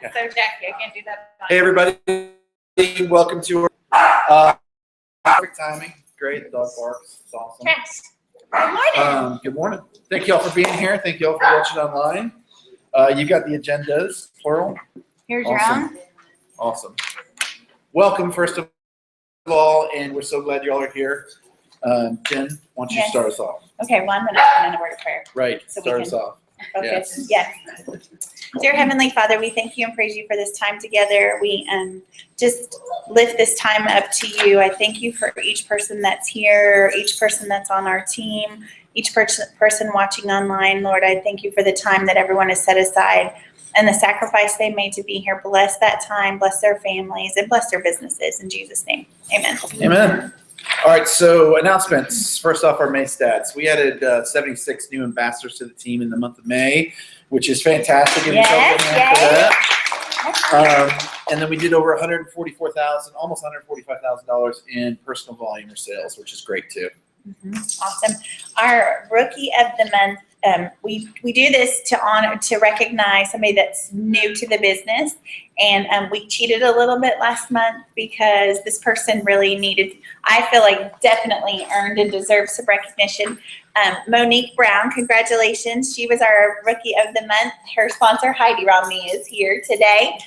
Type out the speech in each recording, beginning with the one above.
So Jackie, I can't do that. Hey everybody, welcome to our perfect timing. Great, the dog barks. It's awesome. Yes. Good morning. Good morning. Thank you all for being here. Thank you all for watching online. You got the agendas, plural. Here's your Awesome. own. Awesome. Welcome, first of all, and we're so glad you all are here. Jen, why don't you start us off? Okay, well, I'm going to open in a word of prayer. Right, So start we us can off. Focus. Yes. Dear Heavenly Father, we thank you and praise you for this time together. We just lift this time up to you. I thank you for each person that's here, each person that's on our team, each person watching online. Lord, I thank you for the time that everyone has set aside and the sacrifice they made to be here. Bless that time, bless their families, and bless their businesses. In Jesus' name, amen. Amen. All right, so announcements. First off, our May stats. We added 76 new ambassadors to the team in the month of May, which is fantastic. Give yourself a hand for that. And then we did over $144,000, almost $145,000 in personal volume or sales, which is great too. Awesome. Our Rookie of the Month. We do this to recognize somebody that's new to the business, and we cheated a little bit last month because this person really needed, I feel like definitely earned and deserved some recognition. Monique Brown, congratulations. She was our Rookie of the Month. Her sponsor, Heidi Romney, is here today.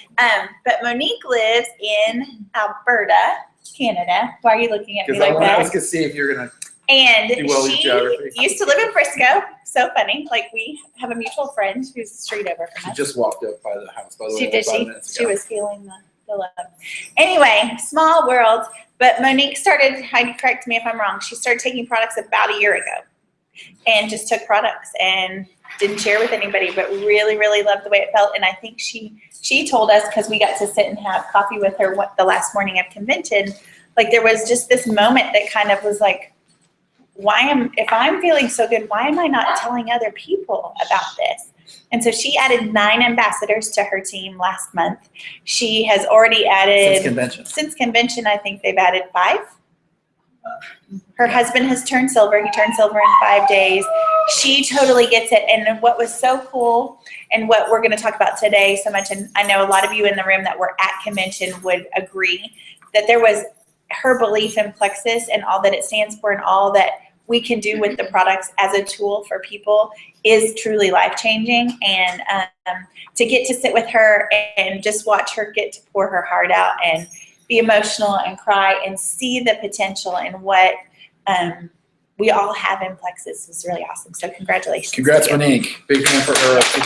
But Monique lives in Alberta, Canada. Why are you looking at me like that? I was going to see if you're going to And do well with she geography. used to live in Frisco. So funny. Like, we have a mutual friend who's the street over from She us. just walked up by the house, by the way. She did. like 5 minutes She ago. was feeling the love. Anyway, small world. But Monique started, Heidi, correct me if I'm wrong, she started taking products about a year ago and just took products and didn't share with anybody, but really, really loved the way it felt. And I think she told us, because we got to sit and have coffee with her the last morning of convention, like there was just this moment that kind of was like, if I'm feeling so good, why am I not telling other people about this? And so she added 9 ambassadors to her team last month. She has already added, since convention, I think they've added 5. Her husband has turned silver. He turned silver in 5 days. She totally gets it. And what was so cool, and what we're going to talk about today so much, and I know a lot of you in the room that were at convention would agree, that there was her belief in Plexus and all that it stands for and all that we can do with the products as a tool for people is truly life-changing. And to get to sit with her and just watch her get to pour her heart out and be emotional and cry and see the potential in what we all have in Plexus was really awesome. So congratulations. Congrats, Monique. Big hand for her. Good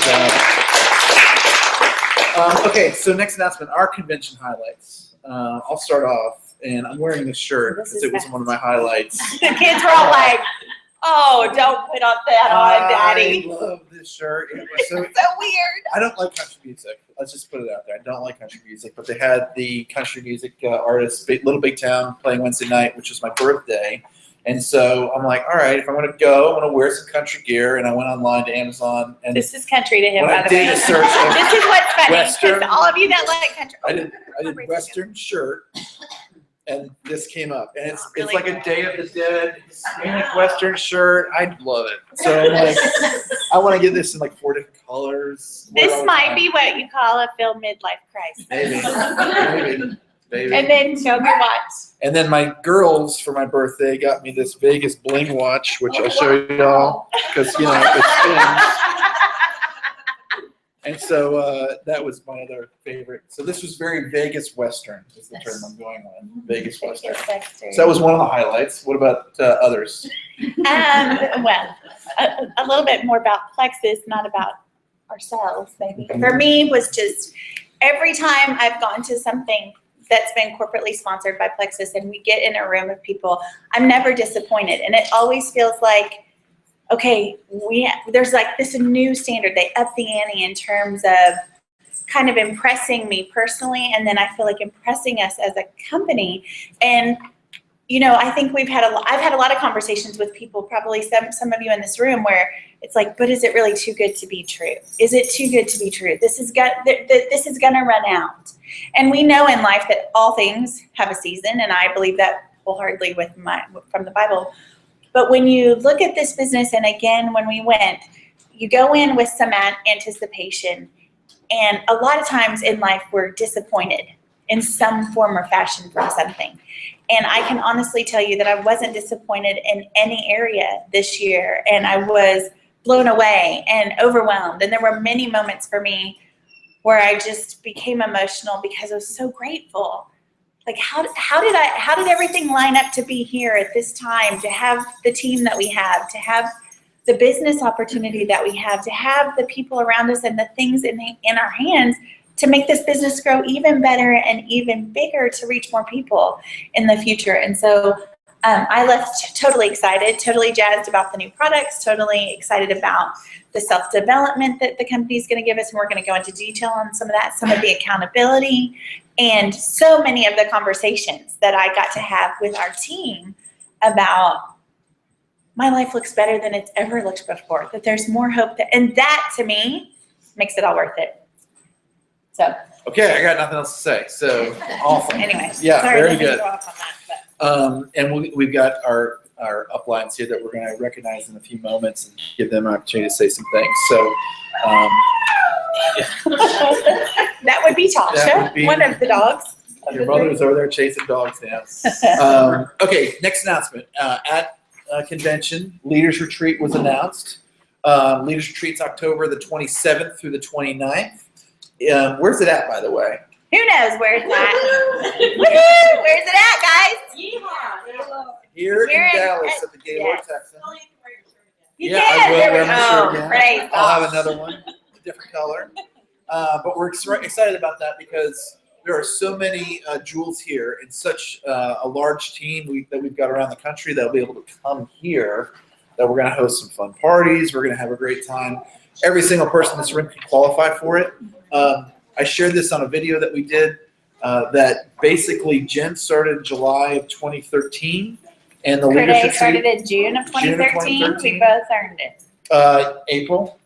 job. Okay, so next announcement, our convention highlights. I'll start off. And I'm wearing this shirt because it was one of my highlights. The kids were all like, oh, don't put on that on, Daddy. I love this shirt. It was so weird. I don't like country music. Let's just put it out there. I don't like country music. But they had the country music artist, Little Big Town, playing Wednesday night, which was my birthday. And so I'm like, all right, if I want to go, I want to wear some country gear. And I went online to Amazon. And this is country to him, when by I the way. did a search of This is what's funny, Western, because all of you that like country. I did Western shirt. And this came up, and it's Really like a Day of the Dead Hispanic Western shirt. I love it. So I'm like, I want to get this in like 4 different colors. This might be what you call a Phil midlife crisis. Maybe. And then show me watch. And then my girls for my birthday got me this Vegas bling watch, which I'll show you all because it spins. And so that was my other favorite. So this was very Vegas Western is the term I'm going on. Vegas Western. So that was one of the highlights. What about others? Well, a little bit more about Plexus, not about ourselves, maybe. For me, was just every time I've gone to something that's been corporately sponsored by Plexus and we get in a room of people, I'm never disappointed. And it always feels like, okay, there's like this new standard. They up the ante in terms of kind of impressing me personally, and then I feel like impressing us as a company. And I think I've had a lot of conversations with people, probably some of you in this room, where it's like, but is it really too good to be true? Is it too good to be true? This is gonna run out. And we know in life that all things have a season, and I believe that wholeheartedly from the Bible. But when you look at this business, and again, when we went, you go in with some anticipation, And a lot of times in life, we're disappointed in some form or fashion from something. And I can honestly tell you that I wasn't disappointed in any area this year. And I was blown away and overwhelmed. And there were many moments for me where I just became emotional because I was so grateful. Like, how did everything line up to be here at this time, to have the team that we have, to have the business opportunity that we have, to have the people around us and the things in our hands to make this business grow even better and even bigger to reach more people in the future. And so I left totally excited, totally jazzed about the new products, totally excited about the self-development that the company is going to give us. And we're going to go into detail on some of that, some of the accountability, and so many of the conversations that I got to have with our team about my life looks better than it's ever looked before, that there's more hope. And that, to me, makes it all worth it. So. Okay, I got nothing else to say. So, awesome. Anyway. Yeah, sorry very to good. go off on that, but. And we've got our uplines here that we're going to recognize in a few moments and give them an opportunity to say some things. So, that would be Tasha, one of the dogs. Your mother's over there chasing dogs now. Okay, next announcement. At convention, Leaders Retreat was announced. Leaders Retreat's October the 27th through the 29th. Where's it at, by the way? Who knows where it's at? Woohoo! Where's it at, guys? Here in Dallas at the Gaylord yes. Texan. You Yeah, can. I will There we wear my go. shirt again. Praise I'll God. have another one, a different color. But we're excited about that because there are so many jewels here and such a large team that we've got around the country that'll be able to come here, that we're going to host some fun parties. We're going to have a great time. Every single person in this room can qualify for it. I shared this on a video that we did that basically Jen started in July of 2013. And the Leaders Retreat started in June of 2013. We both earned it. April.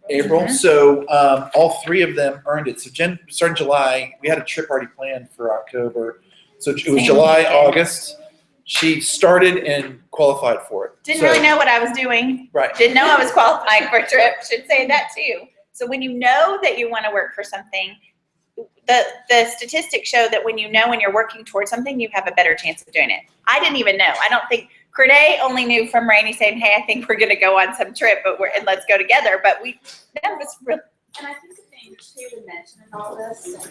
Mm-hmm. So all three of them earned it. So Jen started in July. We had a trip already planned for October. So it was July, August. She started and qualified for it. Didn't really know what I was doing. Right. Didn't know I was qualifying for a trip. Should say that too. So when you know that you want to work for something, the statistics show that when you're working towards something, you have a better chance of doing it. I didn't even know. I don't think Corday only knew from Rainey saying, "Hey, I think we're going to go on some trip, and let's go together." But that was really. And I think the thing too to mention in all this.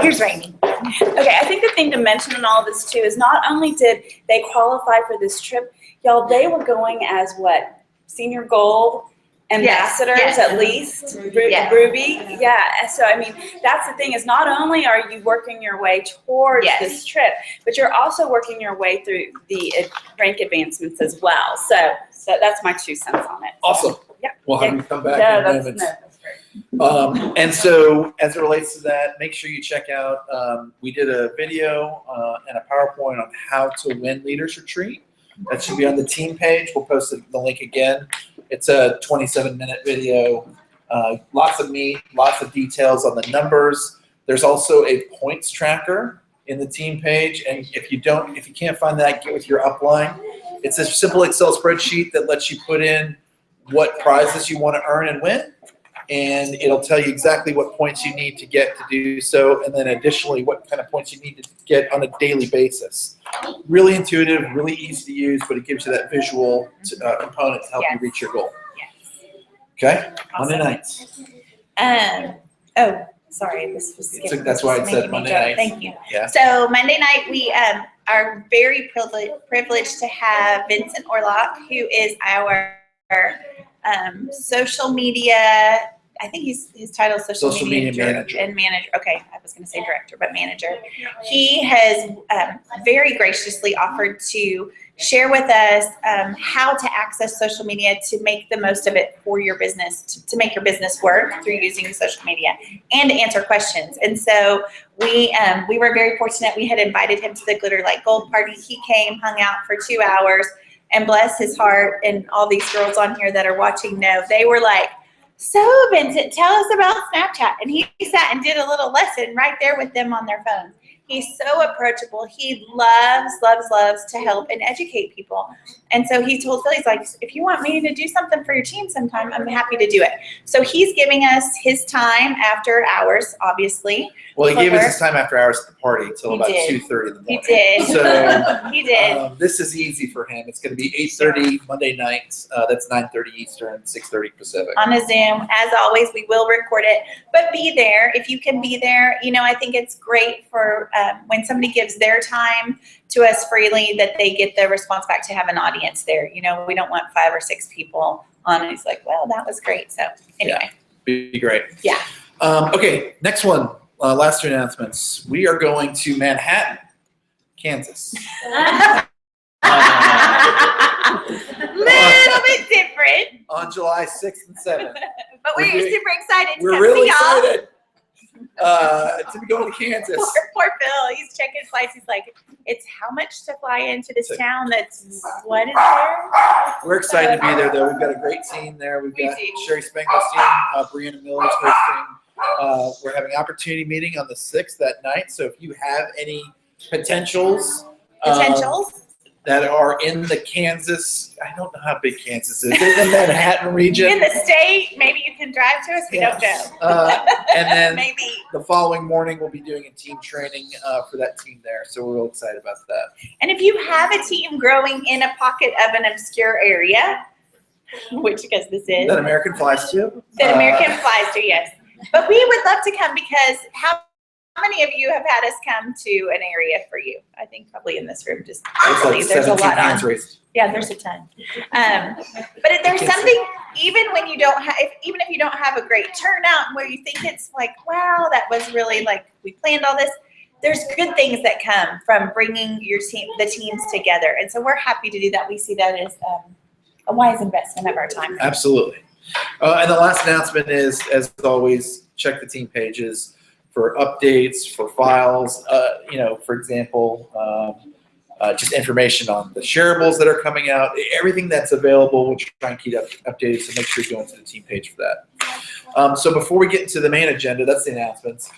Here's Rainey. Okay, I think the thing to mention in all of this too is not only did they qualify for this trip, y'all, they were going as what? Senior gold ambassadors Yes. at least. Yes. Ruby. Yeah. So I mean, that's the thing is not only are you working your way towards Yes. this trip, but you're also working your way through the rank advancements as well. So that's my 2 cents on it. Awesome. Yeah. We'll have you come back Yeah, in a moment. that's great. And so as it relates to that, make sure you check out, we did a video and a PowerPoint on how to win Leaders Retreat. That should be on the team page. We'll post the link again. It's a 27-minute video. Lots of meat, lots of details on the numbers. There's also a points tracker in the team page. And if you can't find that, get with your upline. It's a simple Excel spreadsheet that lets you put in what prizes you want to earn and win. And it'll tell you exactly what points you need to get to do so, and then additionally what kind of points you need to get on a daily basis. Really intuitive, really easy to use, but it gives you that visual component to help you reach your goal. Okay? Awesome. Monday nights. Oh, sorry, this was skipped. That's why it said Making me Monday jump. nights. Thank you. Yeah. So Monday night we are very privileged to have Vincent Orlock, who is our social media. I think his title is social media manager. Okay, I was going to say director, but manager. He has very graciously offered to share with us how to access social media to make the most of it for your business, to make your business work through using social media and to answer questions. And so we were very fortunate. We had invited him to the Glitter Like Gold party. He came, hung out for 2 hours, and bless his heart, and all these girls on here that are watching know, they were like, "So Vincent, tell us about Snapchat." And he sat and did a little lesson right there with them on their phones. He's so approachable. He loves to help and educate people. And so he told Phil, he's like, if you want me to do something for your team sometime, I'm happy to do it. So he's giving us his time after hours, obviously. Well, he gave us his time after hours at the party until about 2:30 in the morning. He did. So he did. This is easy for him. It's going to be 8:30 Monday nights. That's 9:30 Eastern, 6:30 Pacific. On a Zoom. As always, we will record it, but be there if you can be there. You know, I think it's great for when somebody gives their time to us freely that they get the response back to have an audience there. You know, we don't want 5 or 6 people on. And it's like, well, that was great. So anyway. Yeah, be great. Yeah. Okay, next one. Last 2 announcements. We are going to Manhattan, Kansas. Little bit different. On July 6th and 7th. But we're super excited to We're come really see y'all. excited to be going to Kansas. Poor Phil. He's checking flights. He's like, it's how much to fly into this town that's, what is there? We're excited to be there, though. We've got a great team there. We've got Sherry Spangler's team, Brianna Miller's hosting. We're having an opportunity meeting on the 6th that night. So if you have any potentials that are in the Kansas, I don't know how big Kansas is, in the Manhattan region. In the state, maybe you can drive to us. We don't know. And then maybe. The following morning, we'll be doing a team training for that team there. So we're real excited about that. And if you have a team growing in a pocket of an obscure area, which because this is. That American flies to. That American flies to, yes. But we would love to come because how many of you have had us come to an area for you? I think probably in this room, just Like there's a lot on. raised. Yeah, there's a ton. But if there's something, even when you don't have, even if you don't have a great turnout where you think it's like, wow, that was really like, we planned all this, there's good things that come from bringing your team, the teams together. And so we're happy to do that. We see that as a wise investment of our time. Absolutely. And the last announcement is, as always, check the team pages for updates, for files, for example, just information on the shareables that are coming out, everything that's available, we'll try and keep updated, so make sure you go into the team page for that. So before we get into the main agenda, that's the announcements.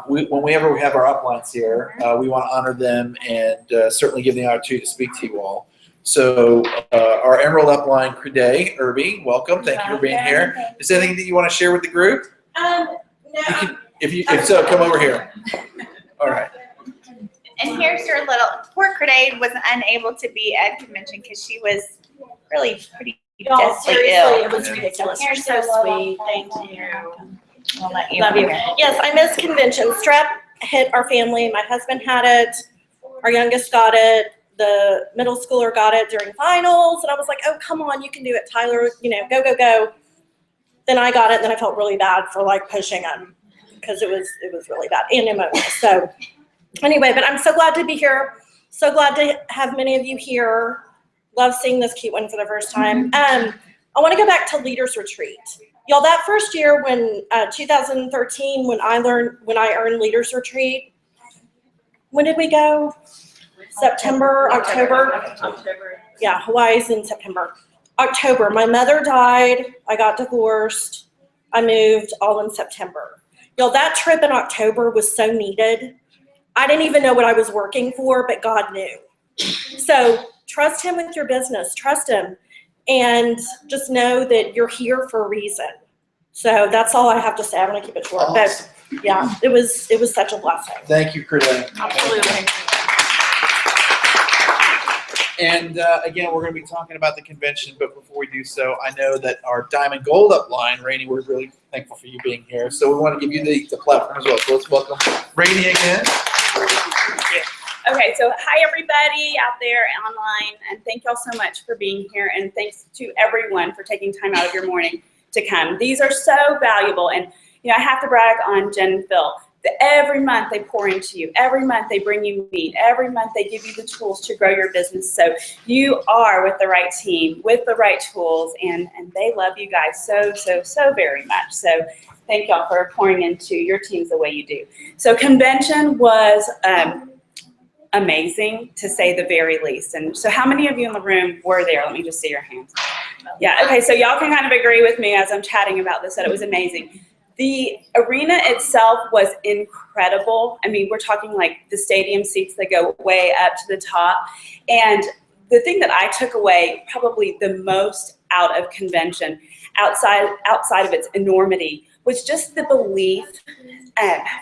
Whenever we have our uplines here, we want to honor them and certainly give them the opportunity to speak to you all. So our Emerald upline, Crede Irby, welcome. Thank you for being here. Is there anything that you want to share with the group? No. If so, come over here. All right. And here's your little, poor Crede was unable to be at convention because she was really pretty deathly ill. It was ridiculous. You're Here's so your little sweet. Thank phone. you. I'll let you. Love you. Yes, I missed convention. Strep hit our family. My husband had it. Our youngest got it. The middle schooler got it during finals. And I was like, oh, come on, you can do it, Tyler. Go, go, go. Then I got it. And then I felt really bad for pushing him because it was really bad and pneumonia. So anyway, but I'm so glad to be here. So glad to have many of you here. Love seeing this cute one for the first time. I want to go back to Leaders Retreat. Y'all, that first year when 2013, when I earned Leaders Retreat, when did we go? September, October? Yeah, Hawaii's in September. October, my mother died. I got divorced. I moved all in September. Y'all, that trip in October was so needed. I didn't even know what I was working for, but God knew. So trust him with your business. Trust him. And just know that you're here for a reason. So that's all I have to say. I'm going to keep it short. Awesome. But yeah, it was such a blessing. Thank you, Crede. Absolutely. And again, we're going to be talking about the convention, but before we do so, I know that our Diamond Gold upline, Rainey, we're really thankful for you being here. So we want to give you the platform as well. So let's welcome Rainey again. Okay, so hi everybody out there online, and thank y'all so much for being here, and thanks to everyone for taking time out of your morning to come. These are so valuable, and I have to brag on Jen and Phil. Every month they pour into you. Every month they bring you meat. Every month they give you the tools to grow your business. So you are with the right team, with the right tools, and they love you guys so, so, so very much. So thank y'all for pouring into your teams the way you do. So convention was amazing, to say the very least. And so how many of you in the room were there? Let me just see your hands. Yeah, okay, so y'all can kind of agree with me as I'm chatting about this, that it was amazing. The arena itself was incredible. I mean, we're talking like the stadium seats that go way up to the top. And the thing that I took away probably the most out of convention, outside of its enormity, was just the belief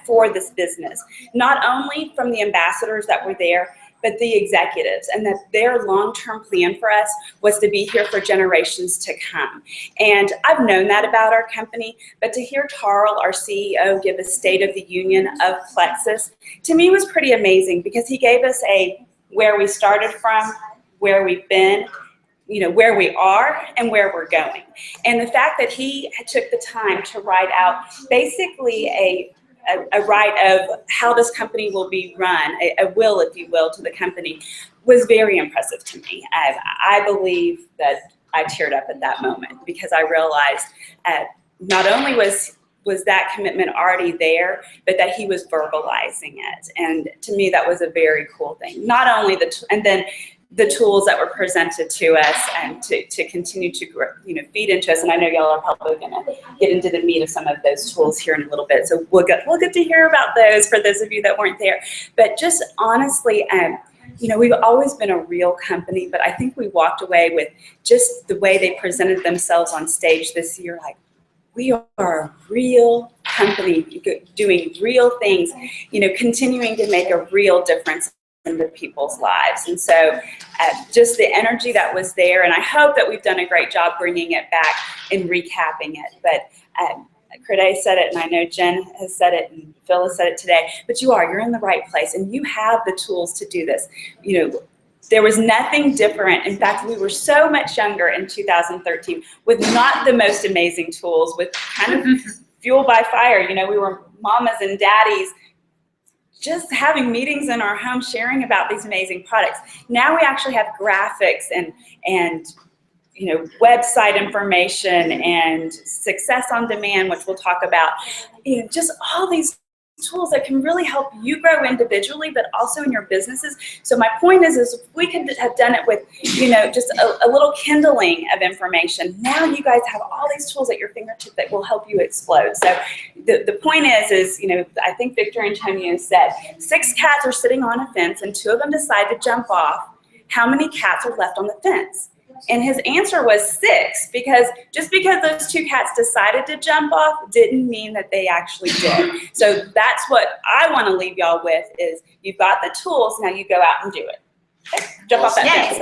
for this business. Not only from the ambassadors that were there, but the executives, and that their long-term plan for us was to be here for generations to come. And I've known that about our company, but to hear Tarl, our CEO, give a State of the Union of Plexus, to me was pretty amazing, because he gave us a where we started from, where we've been, you know, where we are and where we're going. And the fact that he took the time to write out basically a write of how this company will be run, a will, if you will, to the company, was very impressive to me. I believe that I teared up at that moment, because I realized not only was that commitment already there, but that he was verbalizing it. And to me, that was a very cool thing. Not only and then the tools that were presented to us and to continue to grow, you know, feed into us. And I know y'all are probably going to get into the meat of some of those tools here in a little bit. So we'll get to hear about those for those of you that weren't there. But just honestly, you know, we've always been a real company, but I think we walked away with just the way they presented themselves on stage this year, like, we are a real company doing real things, you know, continuing to make a real difference in the people's lives. And so just the energy that was there, and I hope that we've done a great job bringing it back and recapping it. But Crede said it, and I know Jen has said it, and Phil has said it today, but you're in the right place, and you have the tools to do this. You know, there was nothing different. In fact, we were so much younger in 2013 with not the most amazing tools, with kind of fuel by fire. You know, we were mamas and daddies just having meetings in our home, sharing about these amazing products. Now we actually have graphics and you know, website information and success on demand, which we'll talk about. You know, just all these tools that can really help you grow individually, but also in your businesses. So my point is if we could have done it with, you know, just a little kindling of information, now you guys have all these tools at your fingertips that will help you explode. So the point is, you know, I think Victor Antonio said, 6 cats are sitting on a fence and 2 of them decide to jump off. How many cats are left on the fence? And his answer was 6, because just because those 2 cats decided to jump off didn't mean that they actually did. So that's what I want to leave y'all with is you've got the tools, now you go out and do it. Okay? Jump off that fence.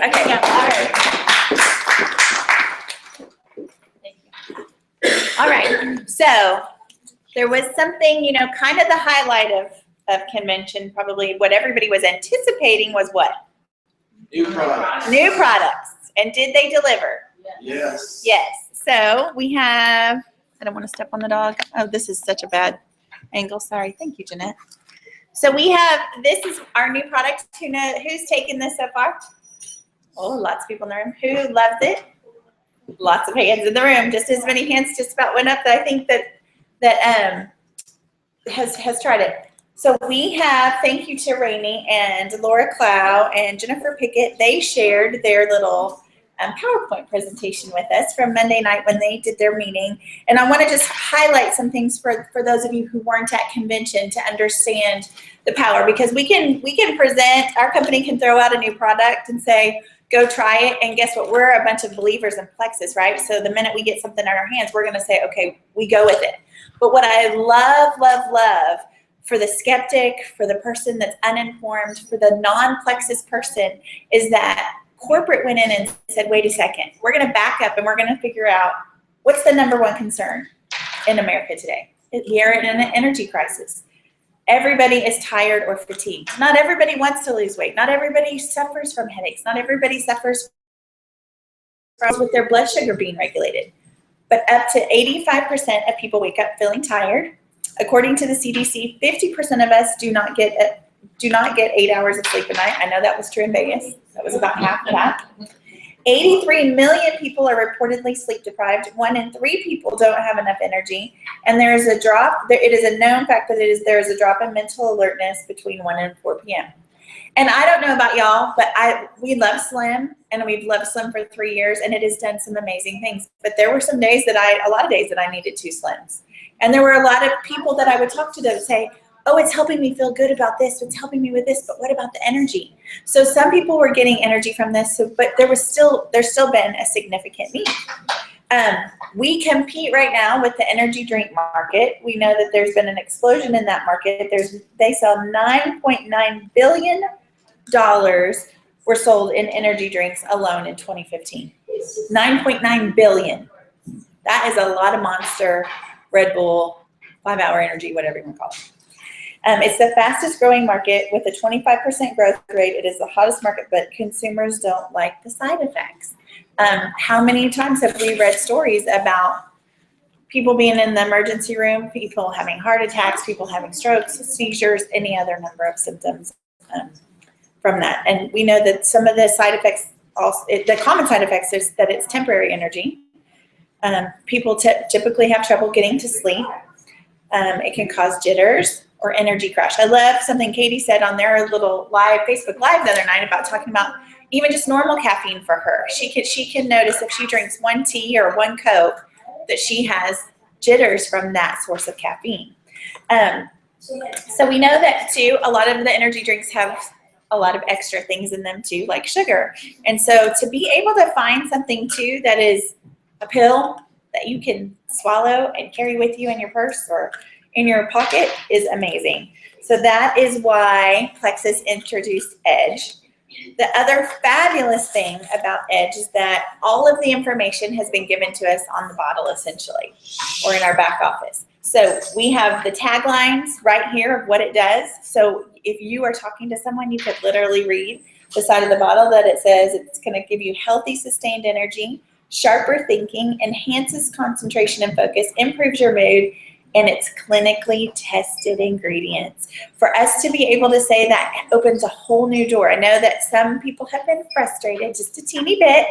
Okay. All right. So there was something, you know, kind of the highlight of convention, probably what everybody was anticipating was what? New products. New products. And did they deliver? Yes. Yes. So we have, I don't want to step on the dog. Oh, this is such a bad angle. Sorry. Thank you, Jeanette. So we have, this is our new product. Who's taken this so far? Oh, lots of people in the room. Who loves it? Lots of hands in the room. Just as many hands just about went up that I think that has tried it. So we have, thank you to Rainey and Laura Clow and Jennifer Pickett. They shared their little PowerPoint presentation with us from Monday night when they did their meeting. And I want to just highlight some things for those of you who weren't at convention to understand the power, because we can present, our company can throw out a new product and say, go try it. And guess what? We're a bunch of believers in Plexus, right? So the minute we get something in our hands, we're going to say, okay, we go with it. But what I love for the skeptic, for the person that's uninformed, for the non-Plexus person, is that corporate went in and said, wait a second, we're going to back up and we're going to figure out what's the #1 concern in America today. We are in an energy crisis. Everybody is tired or fatigued. Not everybody wants to lose weight. Not everybody suffers from headaches. Not everybody suffers with their blood sugar being regulated. But up to 85% of people wake up feeling tired. According to the CDC, 50% of us do not get 8 hours of sleep a night. I know that was true in Vegas. That was about half of that. 83 million people are reportedly sleep deprived. 1 in 3 people don't have enough energy. And there is a drop. It is a known fact that there is a drop in mental alertness between 1 and 4 p.m. And I don't know about y'all, but we love Slim, and we've loved Slim for 3 years, and it has done some amazing things. But there were some days a lot of days that I needed 2 Slims. And there were a lot of people that I would talk to that would say, oh, it's helping me feel good about this, it's helping me with this, but what about the energy? So some people were getting energy from this, but there's still been a significant need. We compete right now with the energy drink market. We know that there's been an explosion in that market. They sell $9.9 billion were sold in energy drinks alone in 2015. 9.9 billion. That is a lot of Monster, Red Bull, 5 Hour Energy, whatever you want to call it. It's the fastest growing market with a 25% growth rate. It is the hottest market, but consumers don't like the side effects. How many times have we read stories about people being in the emergency room, people having heart attacks, people having strokes, seizures, any other number of symptoms from that? And we know that some of the side effects, the common side effects is that it's temporary energy. People typically have trouble getting to sleep. It can cause jitters or energy crash. I love something Katie said on their little Facebook Live the other night about talking about even just normal caffeine for her. She can notice if she drinks one tea or one Coke that she has jitters from that source of caffeine. So we know that too, a lot of the energy drinks have a lot of extra things in them too, like sugar. And so to be able to find something too that is a pill that you can swallow and carry with you in your purse or in your pocket is amazing. So that is why Plexus introduced Edge. The other fabulous thing about Edge is that all of the information has been given to us on the bottle essentially, or in our back office. So we have the taglines right here of what it does. So if you are talking to someone, you could literally read the side of the bottle that it says it's going to give you healthy, sustained energy, sharper thinking, enhances concentration and focus, improves your mood, and it's clinically tested ingredients. For us to be able to say that opens a whole new door. I know that some people have been frustrated just a teeny bit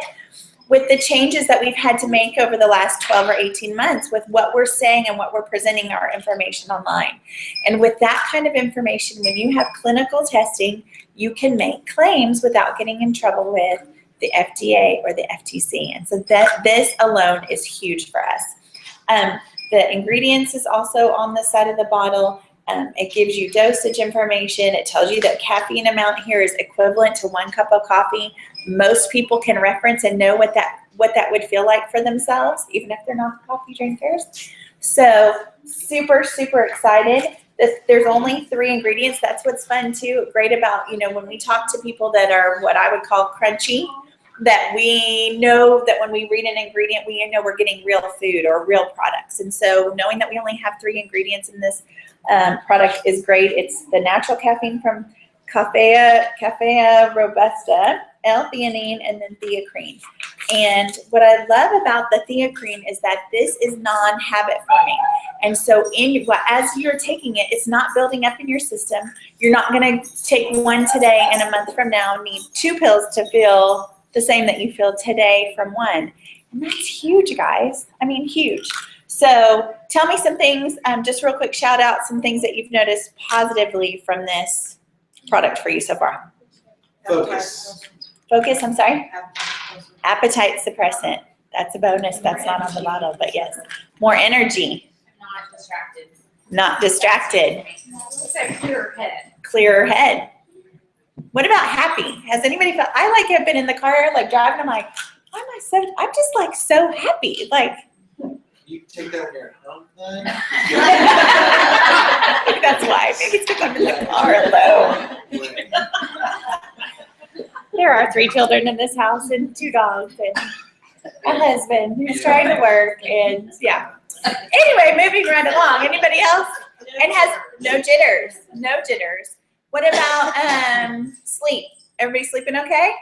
with the changes that we've had to make over the last 12 or 18 months with what we're saying and what we're presenting our information online. And with that kind of information, when you have clinical testing, you can make claims without getting in trouble with the FDA or the FTC. And so this alone is huge for us. The ingredients is also on the side of the bottle. It gives you dosage information. It tells you that caffeine amount here is equivalent to 1 cup of coffee. Most people can reference and know what that would feel like for themselves, even if they're not coffee drinkers. So super, super excited. There's only 3 ingredients. That's what's fun too. Great about, when we talk to people that are what I would call crunchy, that we know that when we read an ingredient, we know we're getting real food or real products. And so knowing that we only have 3 ingredients in this product is great. It's the natural caffeine from Caffea robusta, L-theanine, and then theacrine. And what I love about the theacrine is that this is non-habit forming. And so as you're taking it, it's not building up in your system. You're not going to take 1 today and a month from now need 2 pills to feel the same that you feel today from 1. And that's huge, guys. I mean, huge. So tell me some things, just real quick shout out some things that you've noticed positively from this product for you so far. Focus. Focus, I'm sorry? Appetite suppressant. That's a bonus. That's not on the bottle, but yes. More energy. Not distracted. Not distracted. It's a clearer head. Clearer head. What about happy? Has anybody felt, I've been in the car, driving, I'm like, I'm just so happy. You take that when you're at home then? Maybe that's why. Maybe it's because I'm in the car alone. There are 3 children in this house and 2 dogs and a husband who's trying to work and yeah. Anyway, moving right along. Anybody else? And has no jitters. No jitters. What about sleep? Everybody sleeping okay?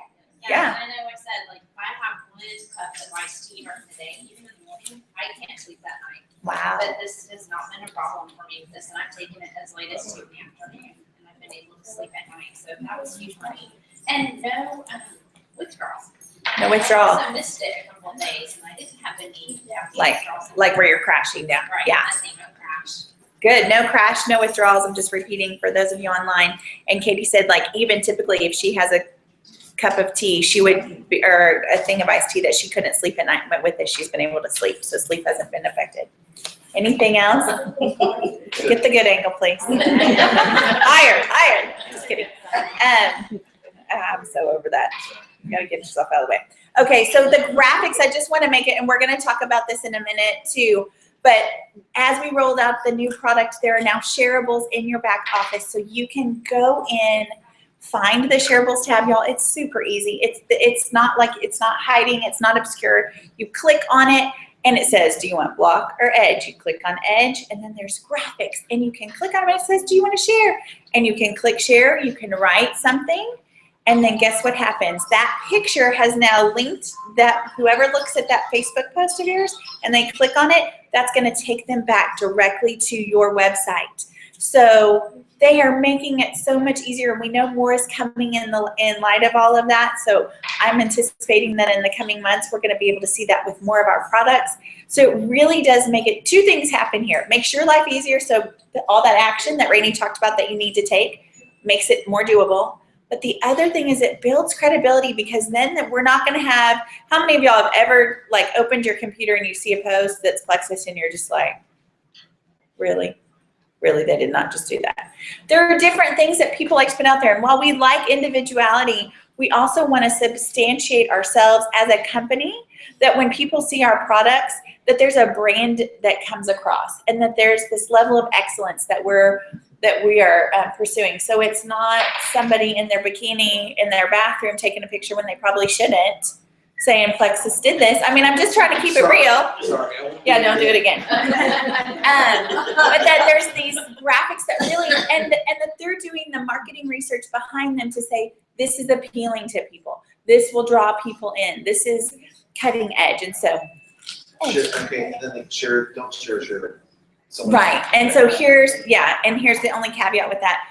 Yeah. I know I said, if I have 1 cup of iced tea during the day, even in the morning, I can't sleep that night. Wow. But this has not been a problem for me with this, and I've taken it as late as 2 in the afternoon, and I've been able to sleep at night, so that was huge for me. And no withdrawal. No withdrawal. I missed it a couple of days, and I didn't have any withdrawals. Like where you're crashing down. Right, Yeah. nothing, no crash. Good. No crash, no withdrawals. I'm just repeating for those of you online. And Katie said, even typically if she has a cup of tea, or a thing of iced tea that she couldn't sleep at night, but with this, she's been able to sleep. So sleep hasn't been affected. Anything else? Get the good angle, please. Higher. Just kidding. I'm so over that. You gotta get yourself out of the way. Okay, so the graphics, I just want to make it, and we're going to talk about this in a minute too. But as we rolled out the new product, there are now shareables in your back office, so you can go in, find the shareables tab, y'all. It's super easy. It's not hiding. It's not obscure. You click on it, and it says, do you want block or edge? You click on edge, and then there's graphics, and you can click on it. It says, do you want to share? And you can click share. You can write something. And then guess what happens? That picture has now linked that whoever looks at that Facebook post of yours and they click on it, that's going to take them back directly to your website. So they are making it so much easier. And we know more is coming in light of all of that. So I'm anticipating that in the coming months, we're going to be able to see that with more of our products. So it really does make it, two things happen here. It makes your life easier. So all that action that Rainey talked about that you need to take makes it more doable. But the other thing is it builds credibility, because then we're not going to have, how many of y'all have ever like opened your computer and you see a post that's Plexus and you're just like, really? Really, they did not just do that. There are different things that people like to put out there. And while we like individuality, we also want to substantiate ourselves as a company, that when people see our products, that there's a brand that comes across and that there's this level of excellence that we are pursuing. So it's not somebody in their bikini in their bathroom taking a picture when they probably shouldn't, saying Plexus did this. I mean, I'm just trying to keep it real. Sorry. Yeah, don't do it again. But that there's these graphics that really, and that they're doing the marketing research behind them to say, this is appealing to people. This will draw people in. This is cutting edge. And so. Okay, and then they don't share. Right, and so here's the only caveat with that.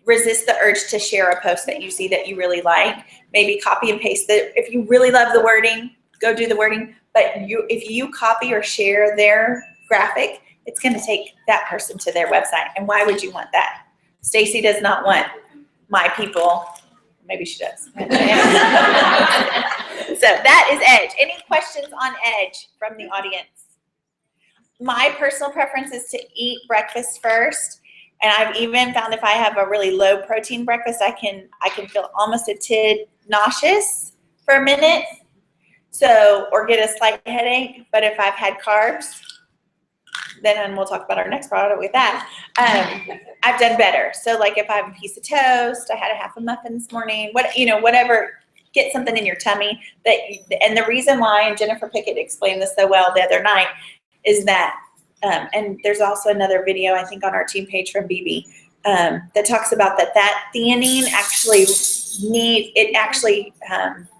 Resist the urge to share a post that you see that you really like. Maybe copy and paste it. If you really love the wording, go do the wording. But if you copy or share their graphic, it's going to take that person to their website. And why would you want that? Stacy does not want my people. Maybe she does. So that is Edge. Any questions on Edge from the audience? My personal preference is to eat breakfast first, and I've even found if I have a really low protein breakfast, I can feel almost a tid nauseous for a minute, or get a slight headache. But if I've had carbs, then we'll talk about our next product with that. I've done better. So like if I have a piece of toast, I had a half a muffin this morning. Whatever. Get something in your tummy and the reason why, and Jennifer Pickett explained this so well the other night, is that, and there's also another video I think on our team page from BB that talks about that theanine actually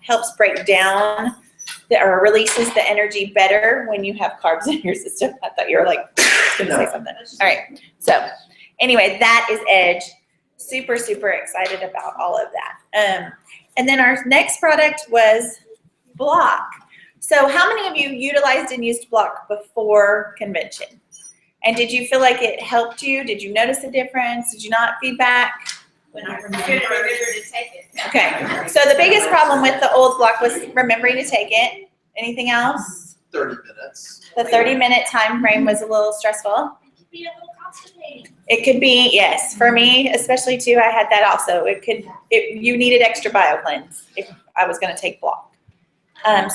helps break down or releases the energy better when you have carbs in your system. I thought you were like going to say something. All right. So anyway, that is Edge. Super, super excited about all of that. And then our next product was Block. So how many of you utilized and used Block before convention? And did you feel like it helped you? Did you notice a difference? Did you not feedback? When I remember to take it. Okay. So the biggest problem with the old Block was remembering to take it. Anything else? 30 minutes. The 30-minute time frame was a little stressful. It could be a little constipating. It could be, yes. For me, especially too, I had that also. You needed extra BioCleanse if I was going to take Block.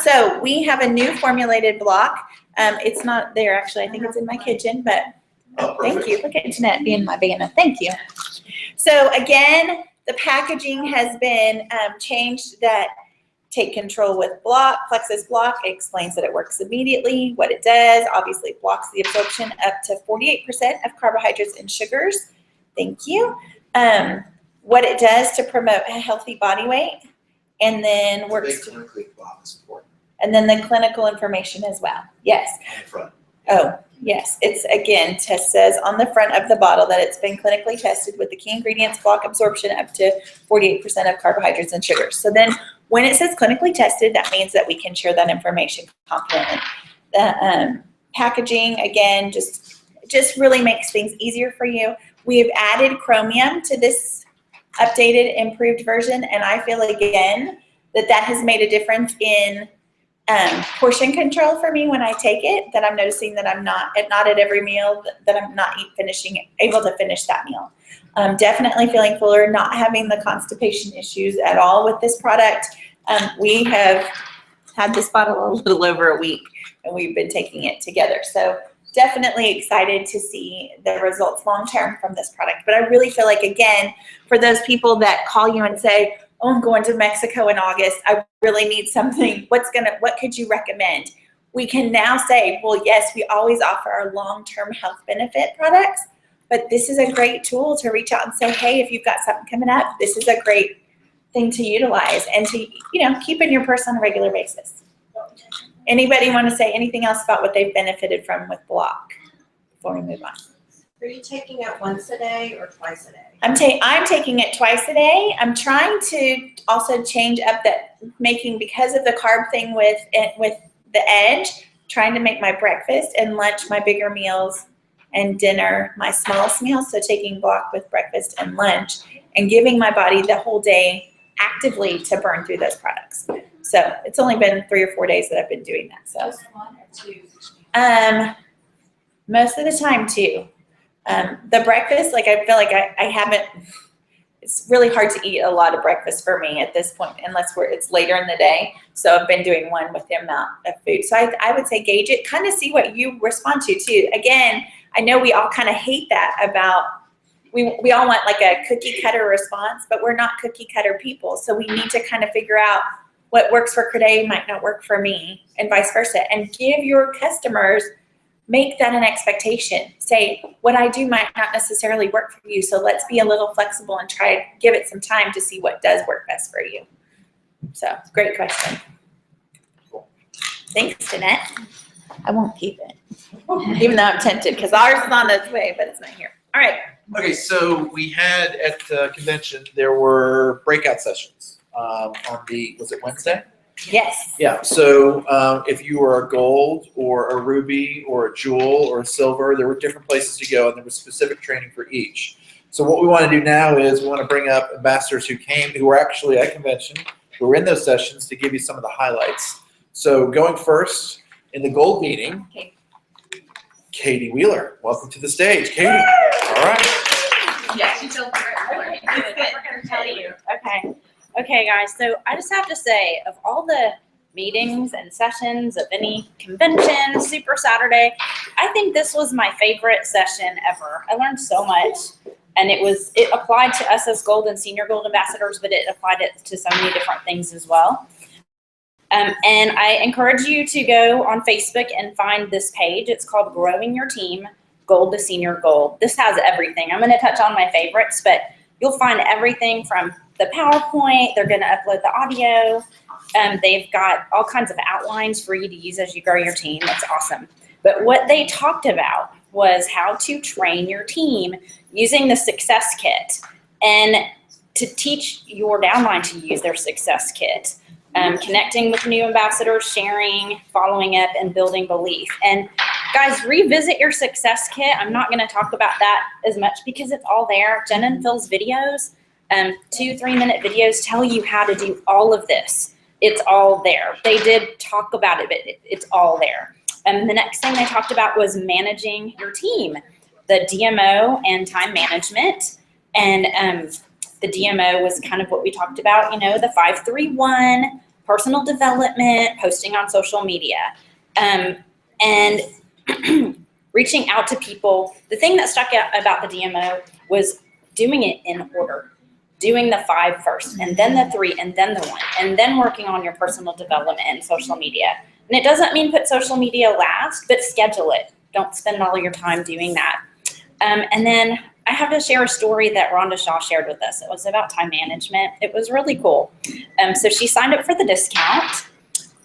So we have a new formulated Block. It's not there actually. I think it's in my kitchen, but thank you. Look at Jeanette being my Vanna. Thank you. So again, the packaging has been changed. That take control with Block. Plexus Block explains that it works immediately, what it does. Obviously, blocks the absorption up to 48% of carbohydrates and sugars. Thank you. What it does to promote a healthy body weight, and then works. And then the clinical information as well. Yes. On the front. Oh, yes. It's again, says on the front of the bottle that it's been clinically tested with the key ingredients, Block absorption up to 48% of carbohydrates and sugars. So then when it says clinically tested, that means that we can share that information confidently. The packaging, again, just really makes things easier for you. We have added chromium to this updated, improved version, and I feel again that has made a difference in portion control for me when I take it, that I'm noticing that I'm not at every meal, that I'm not able to finish that meal. Definitely feeling fuller, not having the constipation issues at all with this product. We have had this bottle a little over a week, and we've been taking it together. So definitely excited to see the results long-term from this product. But I really feel like, again, for those people that call you and say, oh, I'm going to Mexico in August, I really need something, what could you recommend? We can now say, well, yes, we always offer our long-term health benefit products, but this is a great tool to reach out and say, hey, if you've got something coming up, this is a great thing to utilize and to, keep in your purse on a regular basis. Anybody want to say anything else about what they've benefited from with Block before we move on? Are you taking it once a day or twice a day? I'm taking it twice a day. I'm trying to also change up because of the carb thing with the edge, trying to make my breakfast and lunch my bigger meals and dinner my smallest meals. So taking Block with breakfast and lunch and giving my body the whole day actively to burn through those products. So it's only been 3 or 4 days that I've been doing that. So Just 1 or 2? Most of the time 2. The breakfast, I feel like I haven't, it's really hard to eat a lot of breakfast for me at this point, unless it's later in the day. So I've been doing 1 with the amount of food. So I would say gauge it, kind of see what you respond to too. Again, I know we all kind of hate that about, we all want like a cookie cutter response, but we're not cookie cutter people. So we need to kind of figure out what works for Corday might not work for me, and vice versa. And give your customers, make that an expectation. Say, what I do might not necessarily work for you, so let's be a little flexible and give it some time to see what does work best for you. So, great question. Thanks, Jeanette. I won't keep it, even though I'm tempted, because ours is on its way, but it's not here. All right. Okay, so we had at the convention, there were breakout sessions on was it Wednesday? Yes. Yeah, so if you were a gold or a ruby or a jewel or a silver, there were different places to go, and there was specific training for each. So what we want to do now is we want to bring up ambassadors who were actually at convention, who were in those sessions, to give you some of the highlights. So going first in the gold meeting, Okay. Katie Wheeler. Welcome to the stage, Katie. All right. Yeah, she told me. We're gonna tell you. Okay, guys, so I just have to say, of all the meetings and sessions of any convention, Super Saturday, I think this was my favorite session ever. I learned so much, and it applied to us as gold and senior gold ambassadors, but it applied it to so many different things as well. And I encourage you to go on Facebook and find this page. It's called Growing Your Team, Gold to Senior Gold. This has everything. I'm going to touch on my favorites, but you'll find everything from the PowerPoint. They're going to upload the audio. They've got all kinds of outlines for you to use as you grow your team. It's awesome. But what they talked about was how to train your team using the Success Kit and to teach your downline to use their Success Kit. Connecting with new ambassadors, sharing, following up, and building belief. And guys, revisit your Success Kit. I'm not going to talk about that as much because it's all there. Jen and Phil's videos, 2-3-minute videos tell you how to do all of this. It's all there. They did talk about it, but it's all there. And the next thing they talked about was managing your team, the DMO and time management. And the DMO was kind of what we talked about, the 5-3-1, personal development, posting on social media, and reaching out to people. The thing that stuck out about the DMO was doing it in order, doing the 5 first, and then the 3, and then the 1, and then working on your personal development and social media. And it doesn't mean put social media last, but schedule it. Don't spend all your time doing that. And then I have to share a story that Rhonda Shaw shared with us. It was about time management. It was really cool. So she signed up for the discount.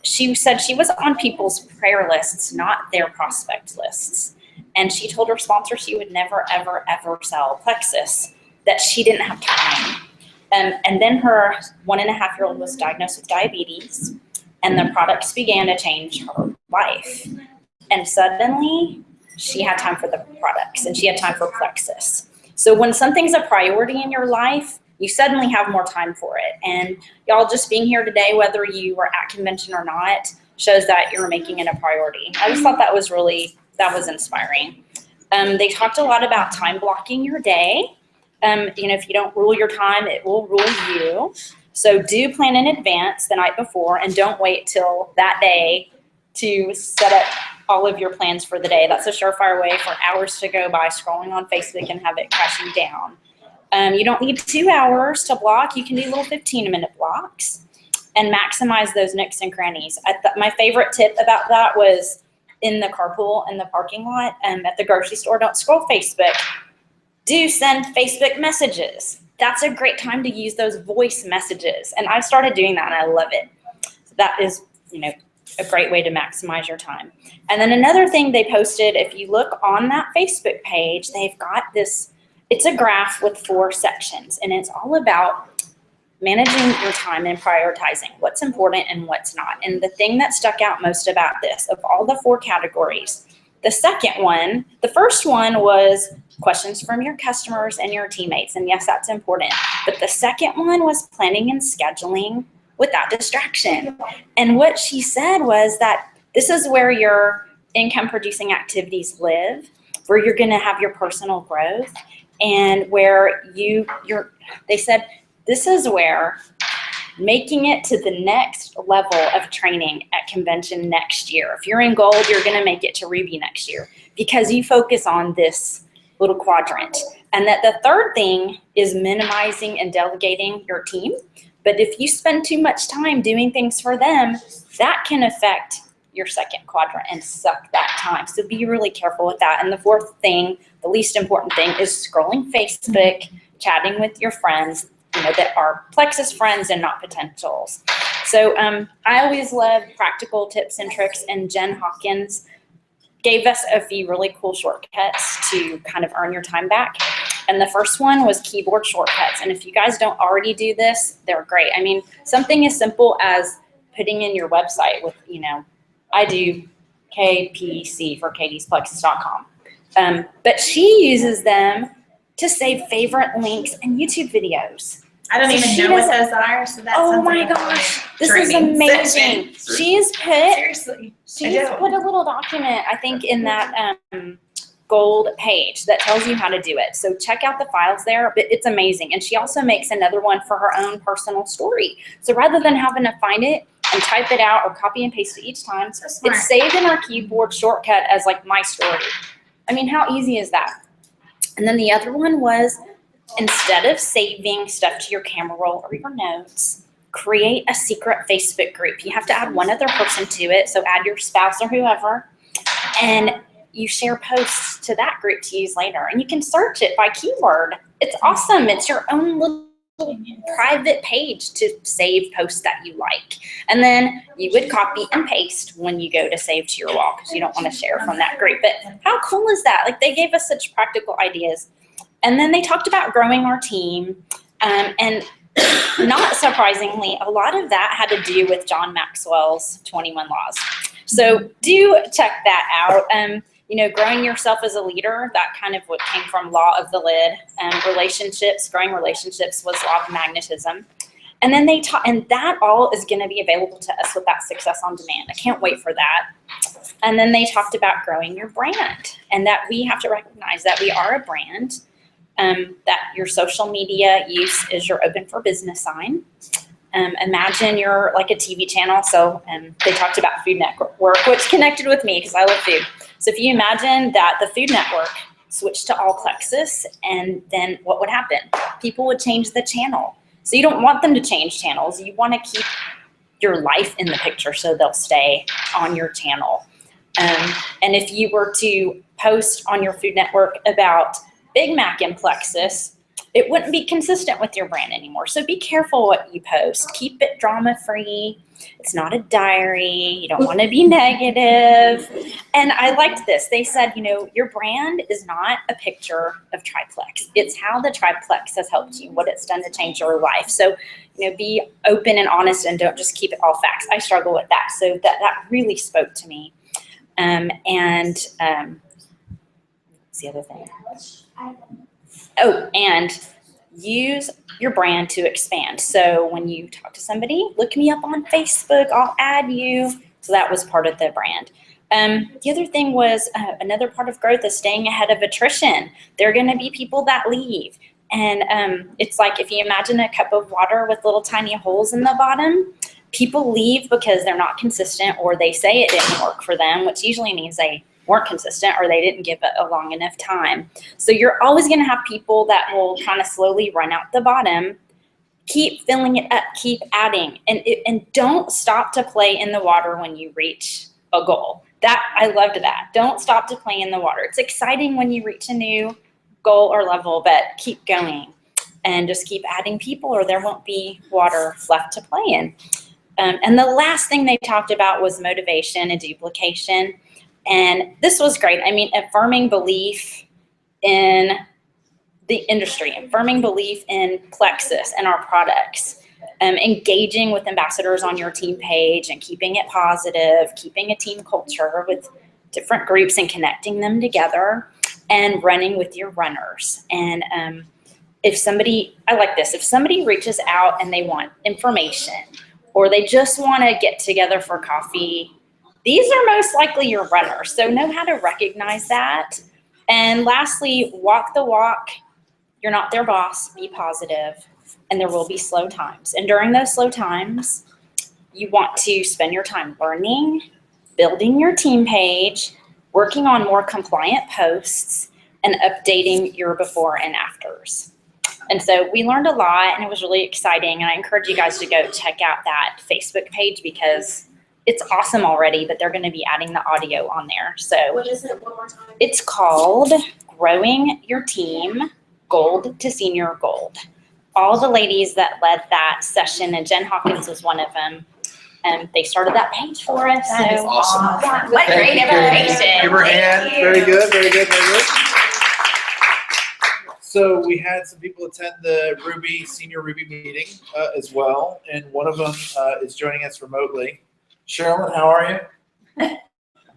She said she was on people's prayer lists, not their prospect lists. And she told her sponsor she would never, ever, ever sell Plexus, that she didn't have time. And then her 1.5-year-old was diagnosed with diabetes, and the products began to change her life. And suddenly, she had time for the products, and she had time for Plexus. So when something's a priority in your life, you suddenly have more time for it. And y'all just being here today, whether you were at convention or not, shows that you're making it a priority. I just thought that was inspiring. They talked a lot about time blocking your day. If you don't rule your time, it will rule you. So do plan in advance the night before, and don't wait till that day to set up all of your plans for the day. That's a surefire way for hours to go by scrolling on Facebook and have it crash you down. You don't need 2 hours to block. You can do little 15-minute blocks and maximize those nooks and crannies. My favorite tip about that was in the carpool in the parking lot at the grocery store. Don't scroll Facebook. Do send Facebook messages. That's a great time to use those voice messages. And I started doing that and I love it. So that is, a great way to maximize your time. And then another thing they posted, if you look on that Facebook page, they've got this, it's a graph with 4 sections, and it's all about managing your time and prioritizing what's important and what's not. And the thing that stuck out most about this, of all the 4 categories, the first one was questions from your customers and your teammates. And yes, that's important. But the second one was planning and scheduling without distraction. And what she said was that this is where your income producing activities live, where you're going to have your personal growth, and where they said this is where making it to the next level of training at convention next year. If you're in gold, you're going to make it to ruby next year because you focus on this little quadrant. And that the third thing is minimizing and delegating your team. But if you spend too much time doing things for them, that can affect your second quadrant and suck that time. So be really careful with that. And the fourth thing, the least important thing, is scrolling Facebook, chatting with your friends, that are Plexus friends and not potentials. So I always love practical tips and tricks, and Jen Hawkins gave us a few really cool shortcuts to kind of earn your time back. And the first one was keyboard shortcuts. And if you guys don't already do this, they're great. I mean, something as simple as putting in your website with, I do KPC for katiesplexus.com. But she uses them to save favorite links and YouTube videos. I don't even know what those are, so that Oh sounds my like a gosh, whole this is training amazing. session. She's Seriously. put a little document, I think, in that gold page that tells you how to do it. So check out the files there, but it's amazing. And she also makes another one for her own personal story. So rather than having to find it and type it out or copy and paste it each time, smart. it's saved in our keyboard shortcut as like my story. I mean, how easy is that? And then the other one was, instead of saving stuff to your camera roll or your notes, create a secret Facebook group. You have to add one other person to it, so add your spouse or whoever, and you share posts to that group to use later. And you can search it by keyword. It's awesome. It's your own little private page to save posts that you like. And then you would copy and paste when you go to save to your wall because you don't want to share from that group. But how cool is that? Like, they gave us such practical ideas. And then they talked about growing our team. And not surprisingly, a lot of that had to do with John Maxwell's 21 Laws. So do check that out. Growing yourself as a leader, that kind of what came from Law of the Lid. Growing relationships was Law of Magnetism. And then and that all is going to be available to us with that Success on Demand. I can't wait for that. And then they talked about growing your brand, and that we have to recognize that we are a brand, that your social media use is your open for business sign. Imagine you're like a TV channel. So they talked about Food Network, which connected with me because I love food. So if you imagine that the Food Network switched to all Plexus, and then what would happen? People would change the channel. So you don't want them to change channels. You want to keep your life in the picture so they'll stay on your channel. And if you were to post on your Food Network about Big Mac and Plexus, it wouldn't be consistent with your brand anymore. So be careful what you post. Keep it drama-free. It's not a diary. You don't want to be negative. And I liked this. They said, your brand is not a picture of Triplex. It's how the Triplex has helped you, what it's done to change your life. So, be open and honest and don't just keep it all facts. I struggle with that. So that really spoke to me. What's the other thing? Oh, and use your brand to expand. So when you talk to somebody, look me up on Facebook. I'll add you. So that was part of the brand. The other thing was another part of growth is staying ahead of attrition. There are going to be people that leave. And it's like if you imagine a cup of water with little tiny holes in the bottom, people leave because they're not consistent or they say it didn't work for them, which usually means they weren't consistent or they didn't give it a long enough time. So you're always going to have people that will kind of slowly run out the bottom. Keep filling it up, keep adding, and don't stop to play in the water when you reach a goal. That I loved that. Don't stop to play in the water. It's exciting when you reach a new goal or level, but keep going and just keep adding people or there won't be water left to play in. And the last thing they talked about was motivation and duplication. And this was great. I mean, affirming belief in the industry, affirming belief in Plexus and our products, engaging with ambassadors on your team page and keeping it positive, keeping a team culture with different groups and connecting them together, and running with your runners. And if somebody reaches out and they want information or they just want to get together for coffee, these are most likely your runners. So know how to recognize that. And lastly, walk the walk. You're not their boss. Be positive, and there will be slow times. And during those slow times, you want to spend your time learning, building your team page, working on more compliant posts, and updating your before and afters. And so we learned a lot, and it was really exciting. And I encourage you guys to go check out that Facebook page because it's awesome already, but they're going to be adding the audio on there. So What is it? One more time. it's called Growing Your Team Gold to Senior Gold. All the ladies that led that session, and Jen Hawkins was one of them, and they started that page for us. That is So Awesome. What Thank great you. information. Give her a hand. Thank you. Very good, very good, very good. So we had some people attend the Ruby, senior Ruby meeting as well, and one of them is joining us remotely. Sherilyn, how are you? I'm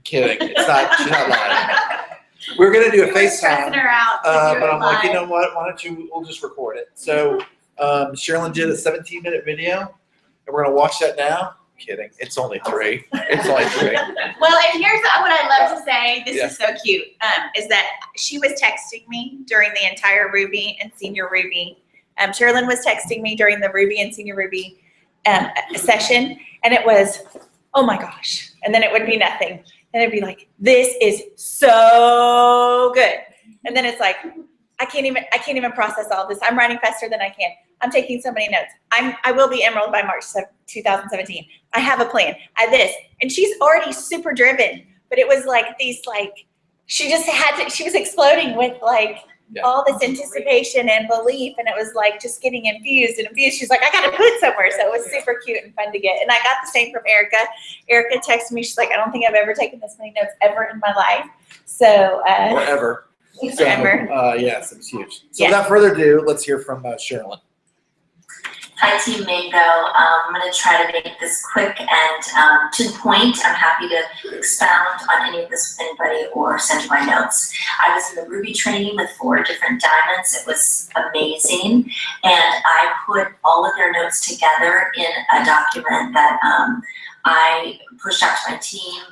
kidding. She's not lying. We're gonna do a FaceTime, her out. but I'm like, you know what? Why don't we'll just record it. So Sherilyn did a 17-minute video, and we're gonna watch that now. Kidding. It's only 3. It's only 3. Well, and here's what I love to say. This Yeah. is so cute. Is that she was texting me during the entire Ruby and Senior Ruby. Sherilyn was texting me during the Ruby and Senior Ruby session, and it was, oh my gosh, and then it would be nothing, and it'd be like, this is so good, and then it's like, I can't even process all this. I'm writing faster than I can. I'm taking so many notes. I will be Emerald by March 2017. I have a plan. And she's already super driven, but it was like these, like, she was exploding with all this anticipation and belief, and it was like just getting infused. She's like, I got to put it somewhere. So it was super cute and fun to get. And I got the same from Erica. Erica texted me. She's like, I don't think I've ever taken this many notes ever in my life. So Or ever. So, yes, it was huge. So Yeah. without further ado, let's hear from Sherilyn. Hi, Team Mango. I'm going to try to make this quick and to the point. I'm happy to expound on any of this with anybody or send my notes. I was in the Ruby training with 4 different diamonds. It was amazing. And I put all of their notes together in a document that I pushed out to my team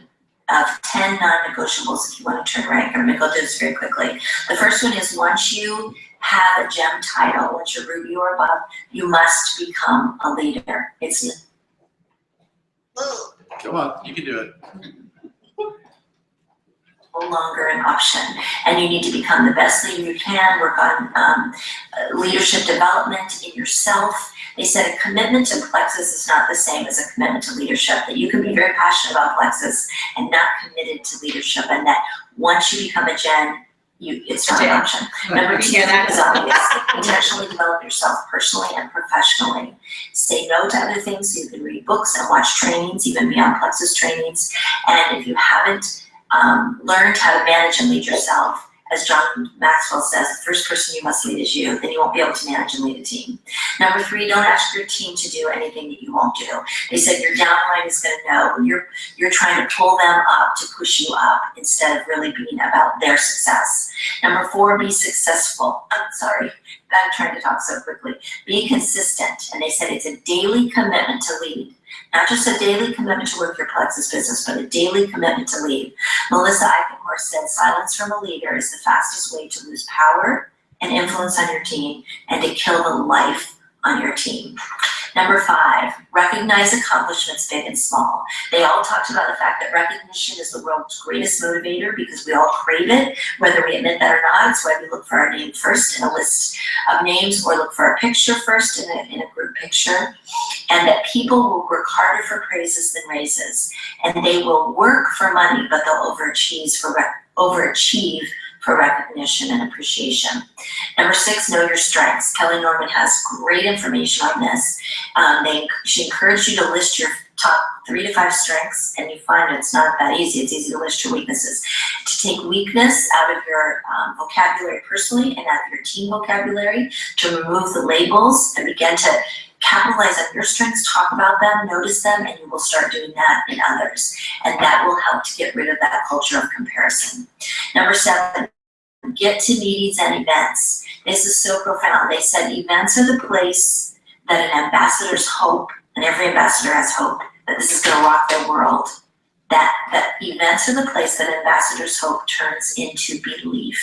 of 10 non-negotiables if you want to turn rank. I'm going to go through this very quickly. The first one is once you have a gem title, once you're Ruby or above, you must become a leader. It's Come on, you can do it. no longer an option, and you need to become the best leader you can. Work on leadership development in yourself. They said a commitment to Plexus is not the same as a commitment to leadership, that you can be very passionate about Plexus and not committed to leadership, and that once you become a gen, it's not an option. Number 2 is obvious. Intentionally develop yourself personally and professionally. Say no to other things so you can read books and watch trainings, even beyond Plexus trainings. And if you haven't learned how to manage and lead yourself, as John Maxwell says, the first person you must lead is you, then you won't be able to manage and lead a team. Number 3, don't ask your team to do anything that you won't do. They said your downline is going to know when you're trying to pull them up to push you up instead of really being about their success. Number 4, be successful. I'm sorry, I'm trying to talk so quickly. Be consistent. And they said it's a daily commitment to lead. Not just a daily commitment to work your Plexus business, but a daily commitment to lead. Melissa Eichenhorst said, silence from a leader is the fastest way to lose power and influence on your team and to kill the life on your team. Number 5, recognize accomplishments big and small. They all talked about the fact that recognition is the world's greatest motivator because we all crave it, whether we admit that or not. It's why we look for our name first in a list of names or look for a picture first in a group picture. And that people will work harder for praises than raises. And they will work for money, but they'll overachieve for recognition and appreciation. Number 6, know your strengths. Kelly Norman has great information on this. She encouraged you to list your top 3 to 5 strengths, and you find it's not that easy. It's easy to list your weaknesses. To take weakness out of your vocabulary personally and out of your team vocabulary, to remove the labels and begin to capitalize on your strengths, talk about them, notice them, and you will start doing that in others. And that will help to get rid of that culture of comparison. Number 7, get to meetings and events. This is so profound. They said events are the place that an ambassador's hope, and every ambassador has hope, that this is going to rock their world. That events are the place that ambassador's hope turns into belief.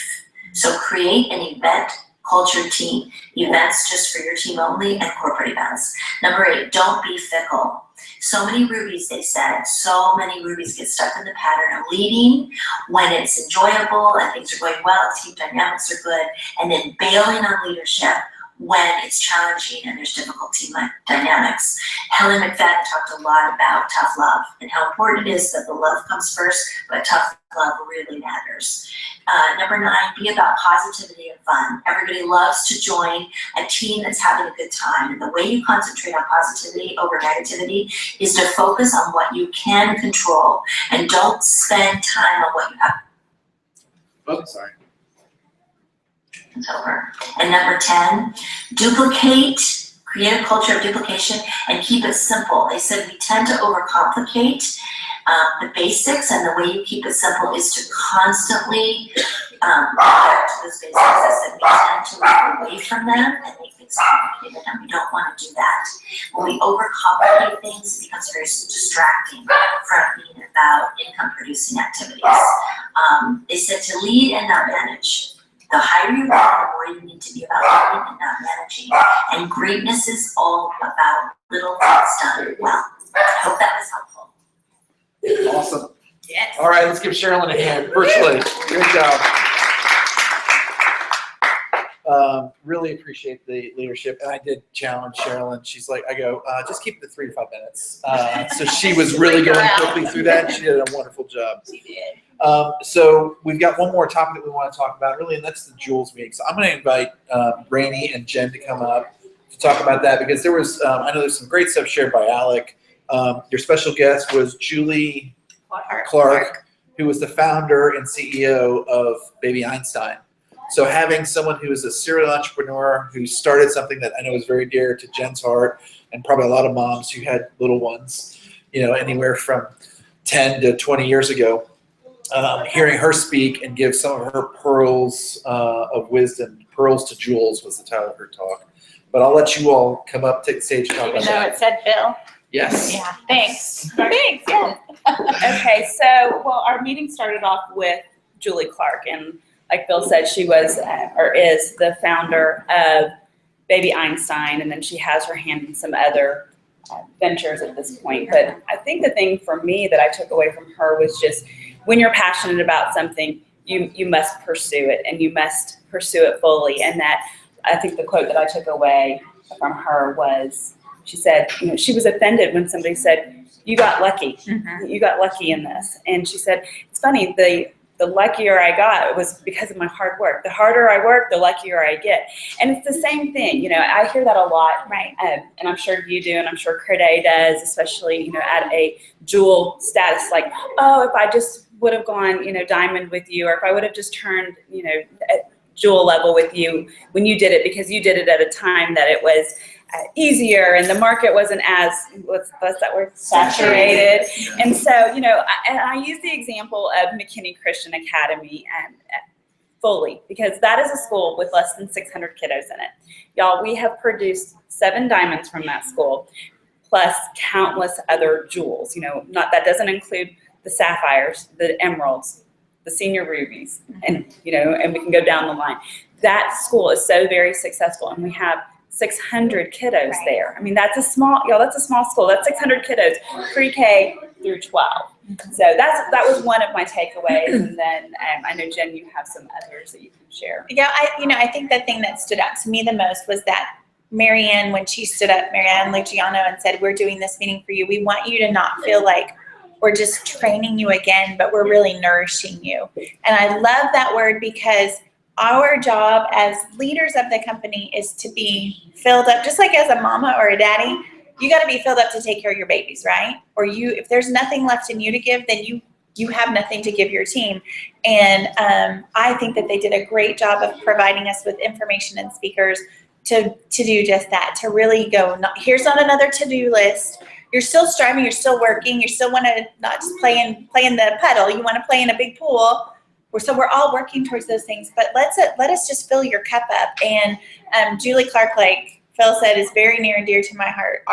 So create an event culture team, events just for your team only, and corporate events. Number 8, don't be fickle. So many rubies, they said, so many rubies get stuck in the pattern of leading when it's enjoyable and things are going well, team dynamics are good, and then bailing on leadership when it's challenging and there's difficult team dynamics. Helen McFadden talked a lot about tough love and how important it is that the love comes first, but tough love really matters. Number 9, be about positivity and fun. Everybody loves to join a team that's having a good time. And the way you concentrate on positivity over negativity is to focus on what you can control and don't spend time on what you have. Oh, sorry. It's over. And number 10, duplicate, create a culture of duplication and keep it simple. They said we tend to overcomplicate the basics, and the way you keep it simple is to constantly go back to those basics. I said we tend to move away from them and make things complicated, and we don't want to do that. When we overcomplicate things, it becomes very distracting from being about income-producing activities. They said to lead and not manage. The higher you are, the more you need to be about leading and not managing. And greatness is all about little things done well. I hope that was helpful. Awesome. Yes. All right, let's give Sherilyn a hand virtually. Good job. Really appreciate the leadership, and I did challenge Sherilyn. She's like, I go, just keep the 3 to 5 minutes. So she was really going quickly through that. She did a wonderful job. She did. So we've got one more topic that we want to talk about, really, and that's the Jules meeting. So I'm going to invite Rainey and Jen to come up to talk about that, because there was, I know there's some great stuff shared by Alec. Your special guest was Julie Clark, who was the founder and CEO of Baby Einstein. So having someone who is a serial entrepreneur who started something that I know is very dear to Jen's heart, and probably a lot of moms who had little ones, you know, anywhere from 10 to 20 years ago, hearing her speak and give some of her pearls of wisdom. Pearls to Jules was the title of her talk. But I'll let you all come up, take the stage, and talk Even about though that. it said Bill. Yes. Yeah, thanks. Thanks, yeah. Okay, so, well, our meeting started off with Julie Clark, and like Bill said, she was, or is, the founder of Baby Einstein, and then she has her hand in some other ventures at this point. But I think the thing for me that I took away from her was just, when you're passionate about something, you must pursue it, and you must pursue it fully. And that, I think the quote that I took away from her was, she said, you know, she was offended when somebody said, you got lucky. Mm-hmm. You got lucky in this. And she said, it's funny, the luckier I got was because of my hard work. The harder I work, the luckier I get. And it's the same thing. You know, I hear that a lot. Right. And I'm sure you do, and I'm sure Crede does, especially, you know, at a jewel status, like, oh, if I just would have gone, you know, diamond with you, or if I would have just turned, you know, at jewel level with you when you did it, because you did it at a time that it was easier and the market wasn't as, what's that word, saturated. And so, you know, I use the example of McKinney Christian Academy fully, because that is a school with less than 600 kiddos in it. Y'all, we have produced 7 diamonds from that school. plus countless other jewels. That doesn't include the sapphires, the emeralds, the senior rubies, and and we can go down the line. That school is so very successful, and we have 600 kiddos there. I mean, that's a small school. That's 600 kiddos, pre-K through 12. So that was one of my takeaways. And then I know, Jen, you have some others that you can share. Yeah, I think the thing that stood out to me the most was that Marianne, when she stood up, Marianne Luciano, and said, we're doing this meeting for you. We want you to not feel like we're just training you again, but we're really nourishing you. And I love that word, because our job as leaders of the company is to be filled up, just like as a mama or a daddy, you got to be filled up to take care of your babies, right? Or if there's nothing left in you to give, then you have nothing to give your team. And I think that they did a great job of providing us with information and speakers to do just that, to really go, here's not another to-do list. You're still striving, you're still working, you still want to not just play in the puddle, you want to play in a big pool. So we're all working towards those things, but let us just fill your cup up. And Julie Clark, like Phil said, is very near and dear to my heart,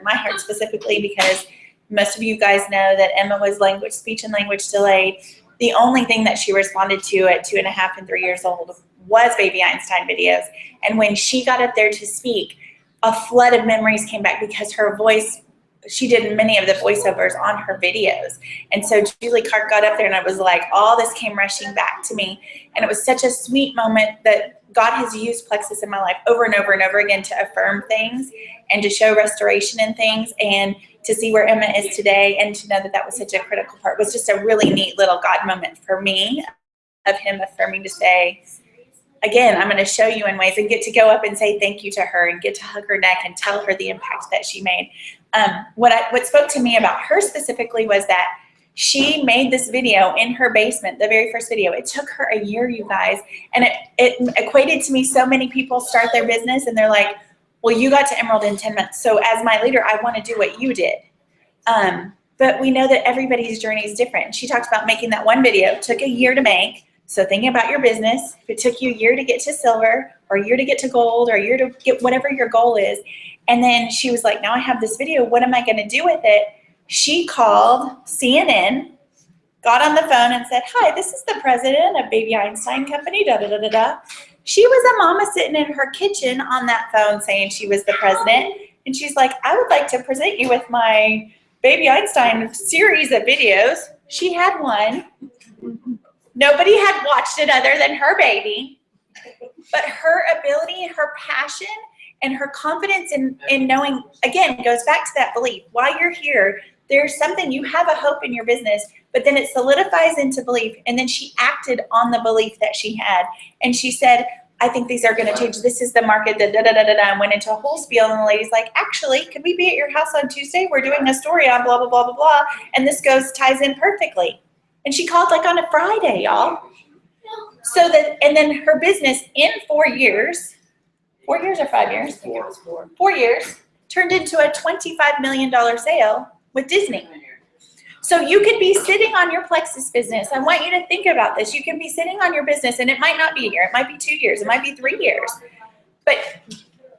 my heart specifically, because most of you guys know that Emma was speech and language delayed. The only thing that she responded to at 2.5 and 3 years old was Baby Einstein videos. And when she got up there to speak, a flood of memories came back, because her voice, she did many of the voiceovers on her videos. And so Julie Clark got up there, and I was like, all this came rushing back to me. And it was such a sweet moment that God has used Plexus in my life over and over and over again to affirm things and to show restoration in things, and to see where Emma is today, and to know that that was such a critical part. It was just a really neat little God moment for me, of him affirming to say, again, I'm going to show you in ways, and get to go up and say thank you to her, and get to hug her neck and tell her the impact that she made. What spoke to me about her specifically was that she made this video in her basement, the very first video. It took her a year, you guys, and it equated to me. So many people start their business and they're like, well, you got to Emerald in 10 months. So as my leader, I want to do what you did. But we know that everybody's journey is different. She talked about making that one video. It took a year to make. So thinking about your business, if it took you a year to get to silver, or a year to get to gold, or a year to get whatever your goal is. And then she was like, now I have this video. What am I going to do with it? She called CNN, got on the phone and said, hi, this is the president of Baby Einstein Company, da-da-da-da-da. She was a mama sitting in her kitchen on that phone saying she was the president. And she's like, I would like to present you with my Baby Einstein series of videos. She had one. Nobody had watched it other than her baby. But her ability, her passion, and her confidence in knowing, again, goes back to that belief. While you're here, there's something, you have a hope in your business, but then it solidifies into belief. And then she acted on the belief that she had. And she said, I think these are going to change. This is the market, and went into a whole spiel. And the lady's like, actually, could we be at your house on Tuesday? We're doing a story on blah, blah, blah, blah, blah. And this ties in perfectly. And she called like on a Friday, y'all. So and then her business in 4 years, 4 years or 5 years? 4 years, turned into a $25 million sale with Disney. So you could be sitting on your Plexus business. I want you to think about this. You can be sitting on your business, and it might not be a year. It might be 2 years. It might be 3 years. But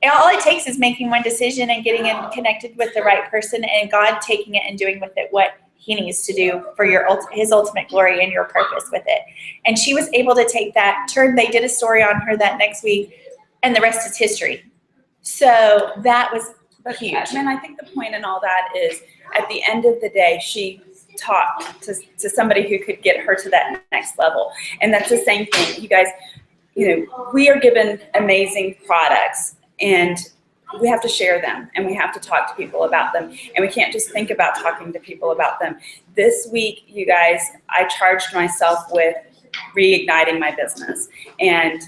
all it takes is making one decision and getting connected with the right person, and God taking it and doing with it what he needs to do for his ultimate glory and your purpose with it. And she was able to take that turn. They did a story on her that next week, and the rest is history. So that was huge. And I think the point in all that is, at the end of the day, she talked to somebody who could get her to that next level. And that's the same thing. You guys, we are given amazing products, and we have to share them, and we have to talk to people about them, and we can't just think about talking to people about them. This week, you guys, I charged myself with reigniting my business and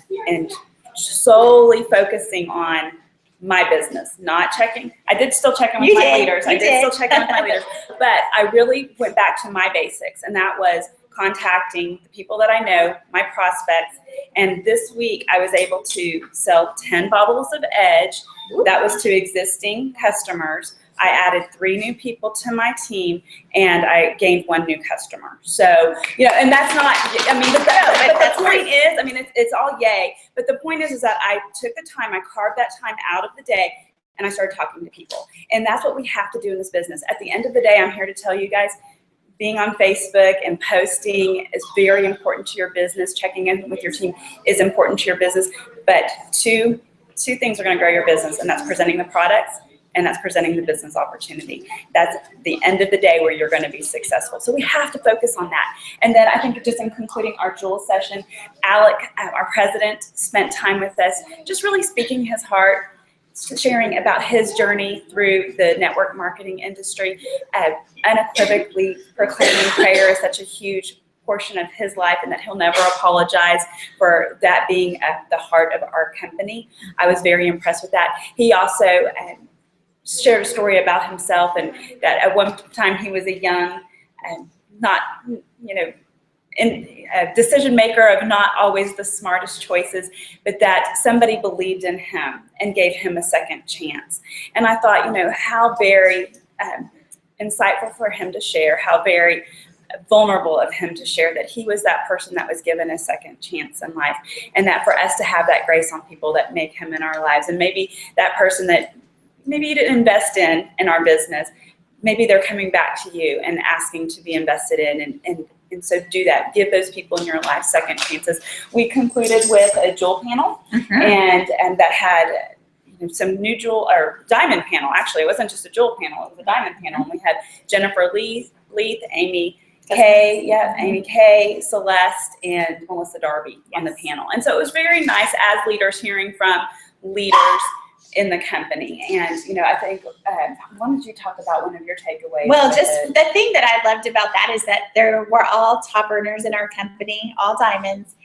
solely focusing on my business, not checking. I did still check in with my leaders. I did still check in with my leaders, but I really went back to my basics, and that was contacting the people that I know, my prospects. And this week I was able to sell 10 bottles of Edge. That was to existing customers. I added 3 new people to my team, and I gained 1 new customer. So, and that's not, but the point is, it's all yay. But the point is that I took the time, I carved that time out of the day and I started talking to people. And that's what we have to do in this business. At the end of the day, I'm here to tell you guys, being on Facebook and posting is very important to your business. Checking in with your team is important to your business. But two things are going to grow your business, and that's presenting the products and that's presenting the business opportunity. That's the end of the day where you're going to be successful. So we have to focus on that. And then I think just in concluding our Jewel session, Alec, our president, spent time with us, just really speaking his heart, sharing about his journey through the network marketing industry, unequivocally proclaiming prayer is such a huge portion of his life and that he'll never apologize for that being at the heart of our company. I was very impressed with that. He also shared a story about himself, and that at one time he was a young and not, a decision maker of not always the smartest choices, but that somebody believed in him and gave him a second chance. And I thought, how very insightful for him to share, how very vulnerable of him to share that he was that person that was given a second chance in life, and that for us to have that grace on people that make him in our lives, and maybe that person that maybe you didn't invest in our business, maybe they're coming back to you and asking to be invested in, and so do that. Give those people in your life second chances. We concluded with a jewel panel, and that had some new jewel or diamond panel. Actually, it wasn't just a jewel panel; it was a diamond panel. And we had Jennifer Leith, Amy Kay, Celeste, and Melissa Darby on the panel. And so it was very nice as leaders hearing from leaders in the company. And, I think, why don't you talk about one of your takeaways? Well, just the thing that I loved about that is that there were all top earners in our company, all diamonds,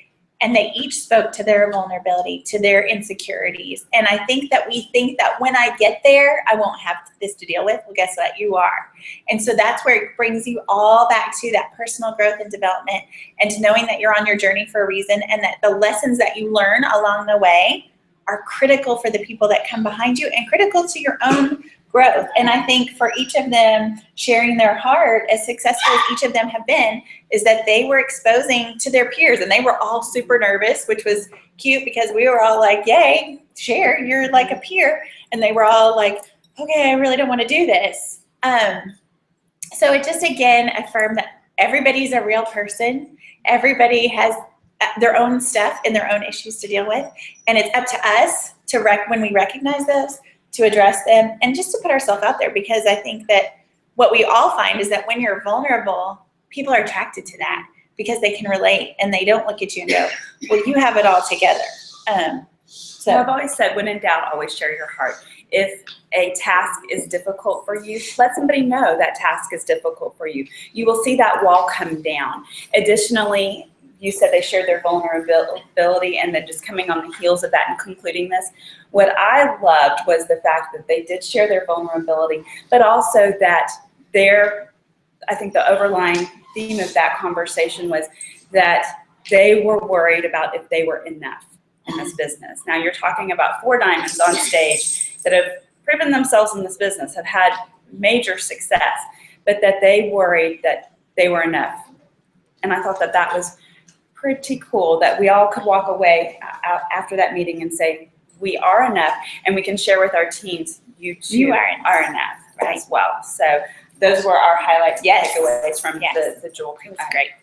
and they each spoke to their vulnerability, to their insecurities. And I think that we think that when I get there, I won't have this to deal with. Well, guess what? You are. And so that's where it brings you all back to that personal growth and development, and to knowing that you're on your journey for a reason, and that the lessons that you learn along the way are critical for the people that come behind you and critical to your own growth. And I think for each of them sharing their heart, as successful as each of them have been, is that they were exposing to their peers, and they were all super nervous, which was cute because we were all like, yay, share, you're like a peer. And they were all like, okay, I really don't want to do this. So it just, again, affirmed that everybody's a real person. Everybody has their own stuff and their own issues to deal with. And it's up to us to when we recognize those, to address them, and just to put ourselves out there, because I think that what we all find is that when you're vulnerable, people are attracted to that because they can relate, and they don't look at you and go, well, you have it all together. So I've always said, when in doubt, always share your heart. If a task is difficult for you, let somebody know that task is difficult for you. You will see that wall come down. Additionally, you said they shared their vulnerability, and then just coming on the heels of that and concluding this, what I loved was the fact that they did share their vulnerability, but also that I think the overlying theme of that conversation was that they were worried about if they were enough in this business. Now you're talking about 4 diamonds on stage that have proven themselves in this business, have had major success, but that they worried that they were enough. And I thought that that was pretty cool, that we all could walk away after that meeting and say, we are enough, and we can share with our teams, you too are enough, right, as well. So those were our highlights, takeaways from the Jewel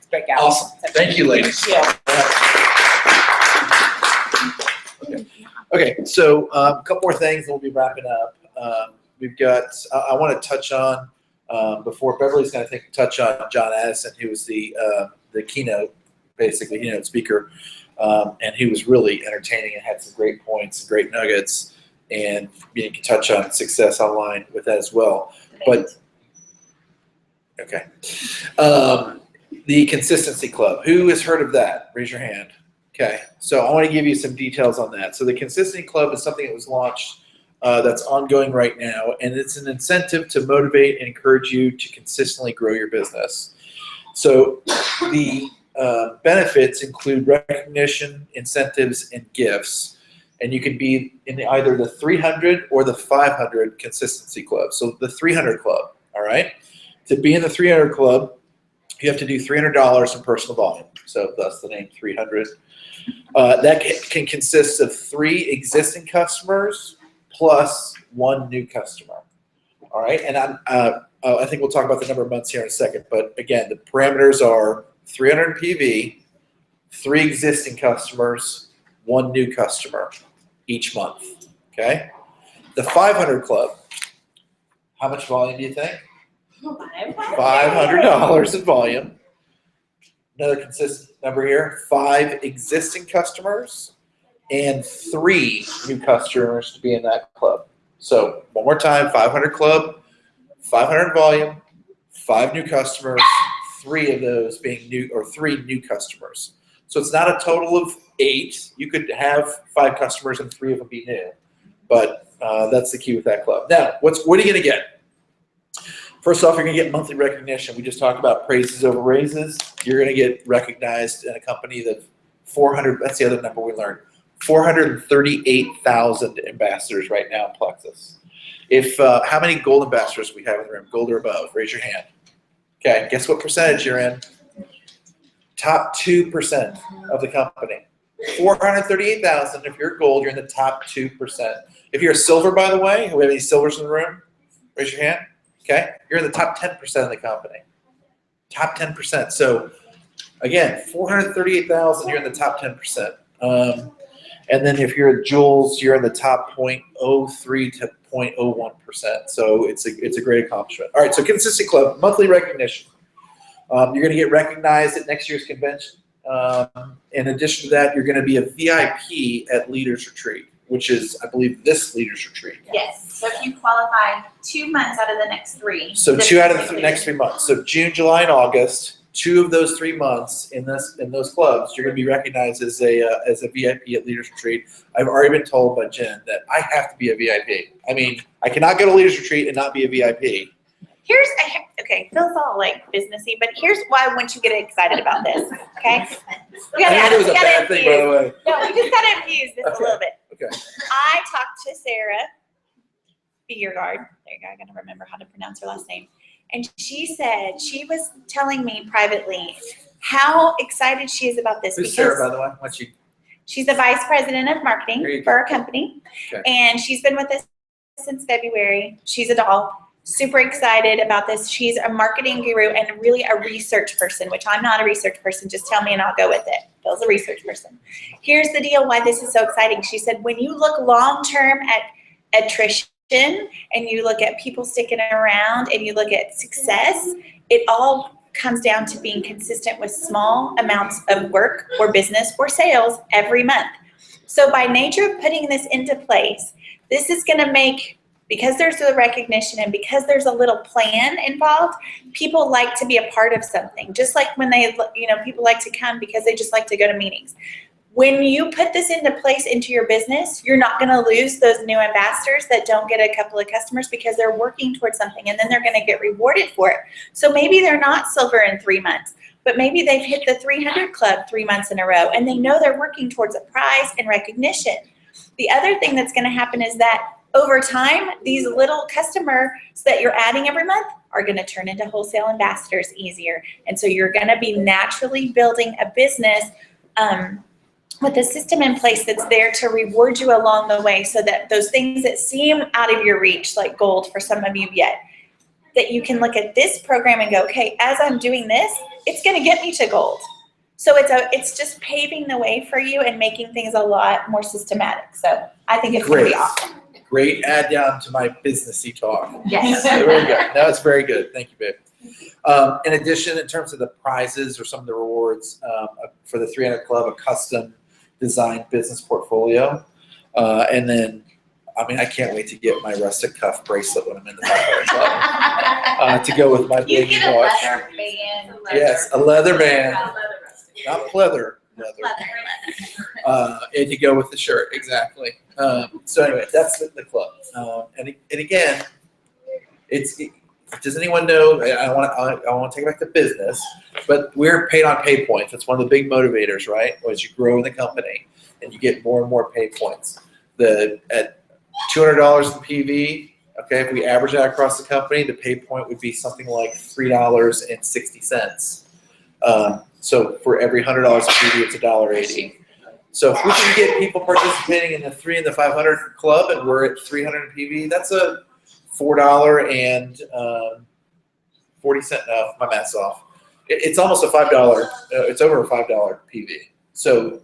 breakout. Awesome. Thank you, ladies. Yeah. Okay, so a couple more things, and we'll be wrapping up. We've got, I want to touch on, before Beverly's going to touch on John Addison, who was the keynote speaker, and he was really entertaining and had some great points and great nuggets, and you can touch on Success Online with that as well. But okay, the Consistency Club. Who has heard of that? Raise your hand. Okay, so I want to give you some details on that. So the Consistency Club is something that was launched that's ongoing right now, and it's an incentive to motivate and encourage you to consistently grow your business. So the benefits include recognition, incentives, and gifts, and you can be in either the 300 or the 500 Consistency Club. So the 300 Club, all right? To be in the 300 Club, you have to do $300 in personal volume, so thus the name 300. That can consist of 3 existing customers plus 1 new customer. All right, and I think we'll talk about the number of months here in a second, but again, the parameters are 300 PV, 3 existing customers, 1 new customer each month, okay? The 500 club, how much volume do you think? $500 in volume. Another consistent number here, 5 existing customers and 3 new customers to be in that club. So one more time, 500 club, 500 volume, 5 new customers, 3 of those being new, or 3 new customers. So it's not a total of 8. You could have 5 customers and 3 of them be new, but that's the key with that club. Now, what are you going to get? First off, you're going to get monthly recognition. We just talked about praises over raises. You're going to get recognized in a company that 400, that's the other number we learned, 438,000 ambassadors right now in Plexus. If how many gold ambassadors we have in the room? Gold or above? Raise your hand. Okay, guess what percentage you're in? Top 2% of the company. 438,000. If you're gold, you're in the top 2%. If you're a silver, by the way, do we have any silvers in the room? Raise your hand. Okay, you're in the top 10% of the company. Top 10%. So again, 438,000, you're in the top 10%. And then if you're at Jules, you're in the top 0.03 to 0.01%. So it's a great accomplishment. All right, so consistent club, monthly recognition. You're going to get recognized at next year's convention. In addition to that, you're going to be a VIP at Leaders Retreat, which is, I believe, this Leaders Retreat. Yes. So if you qualify 2 months out of the next 3. So 2 out of the next 3 months. So June, July, and August. 2 of those 3 months in those clubs, you're going to be recognized as a VIP at Leaders Retreat. I've already been told by Jen that I have to be a VIP. I mean, I cannot go to Leaders Retreat and not be a VIP. Okay, Phil's all like businessy, but here's why I want you to get excited about this. Okay, we I think it was a bad thing, by the way. No, we just gotta infuse this a little bit. Okay. I talked to Sarah Biergard. There you go. I gotta remember how to pronounce her last name. And she said she was telling me privately how excited she is about this. Who's Sarah, by the way? What's she? She's the vice president of marketing for our company, and she's been with us since February. She's a doll. Super excited about this. She's a marketing guru and really a research person, which I'm not a research person. Just tell me and I'll go with it. Phil's a research person. Here's the deal why this is so exciting. She said, when you look long-term at attrition and you look at people sticking around and you look at success, it all comes down to being consistent with small amounts of work or business or sales every month. So by nature of putting this into place, this is going to make, because there's a recognition and because there's a little plan involved, people like to be a part of something. Just like when they, people like to come because they just like to go to meetings. When you put this into place into your business, you're not going to lose those new ambassadors that don't get a couple of customers because they're working towards something and then they're going to get rewarded for it. So maybe they're not silver in 3 months, but maybe they've hit the 300 club 3 months in a row and they know they're working towards a prize and recognition. The other thing that's going to happen is that over time, these little customers that you're adding every month are going to turn into wholesale ambassadors easier. And so you're going to be naturally building a business with a system in place that's there to reward you along the way, so that those things that seem out of your reach, like gold for some of you yet, that you can look at this program and go, okay, as I'm doing this, it's going to get me to gold. So it's just paving the way for you and making things a lot more systematic. So I think it's going to be awesome. Great add down to my businessy talk. Yes. Very good. That was very good. Thank you, babe. In addition, in terms of the prizes or some of the rewards for the 300 Club, a custom designed business portfolio. And then, I mean, I can't wait to get my rustic cuff bracelet when I'm in the 500 Club to go with my You big get a watch. leather band. Yes, a leather band. Not pleather. And to go with the shirt, exactly. So anyway, that's the club. And again, does anyone know? I want to take it back to business, but we're paid on pay points. That's one of the big motivators, right? As you grow in the company and you get more and more pay points. At $200 in PV, okay, if we average that across the company, the pay point would be something like $3.60. So for every $100 of PV, it's $1.80. So if we can get people participating in the 3 and the 500 club, and we're at 300 PV, that's a $4 and 40 cent. My math's off. It's almost a $5. It's over a $5 PV. So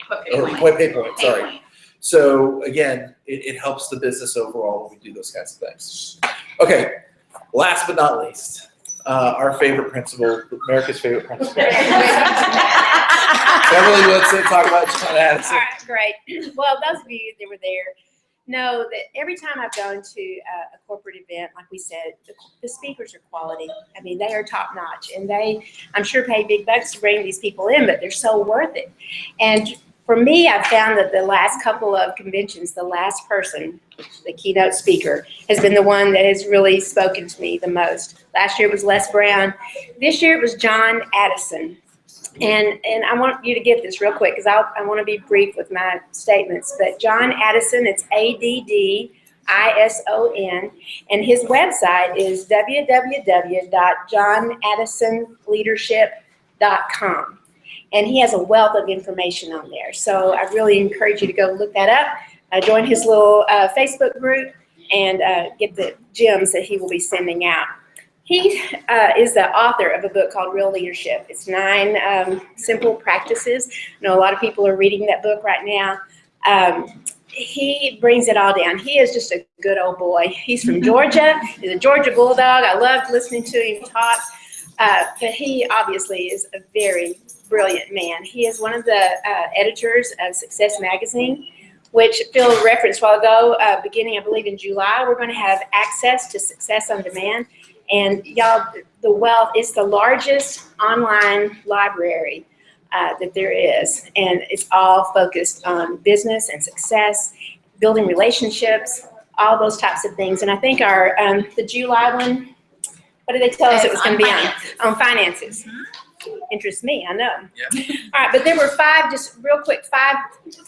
pay point. Sorry. So again, it helps the business overall when we do those kinds of things. Okay. Last but not least, our favorite principal, America's favorite principal. Beverly Woodson, talk about John Addison. All right, great. Well, those of you that were there know that every time I've gone to a corporate event, like we said, the speakers are quality. I mean, they are top notch, and I'm sure, pay big bucks to bring these people in, but they're so worth it. And for me, I've found that the last couple of conventions, the last person, the keynote speaker, has been the one that has really spoken to me the most. Last year it was Les Brown. This year it was John Addison. And I want you to get this real quick because I want to be brief with my statements. But John Addison, it's ADDISON, and his website is www.johnaddisonleadership.com. And he has a wealth of information on there. So I really encourage you to go look that up. Join his little Facebook group and get the gems that he will be sending out. He is the author of a book called Real Leadership. It's 9 simple practices. I know a lot of people are reading that book right now. He brings it all down. He is just a good old boy. He's from Georgia. He's a Georgia Bulldog. I loved listening to him talk. But he obviously is a very brilliant man. He is one of the editors of Success Magazine, which Phil referenced a while ago. Beginning, I believe, in July, we're going to have access to Success on Demand. And y'all, the wealth is the largest online library that there is. And it's all focused on business and success, building relationships, all those types of things. And I think our, the July one, what did they tell us it was going to be on? On finances. Interests me, I know. Yeah. All right, but there were 5, just real quick, 5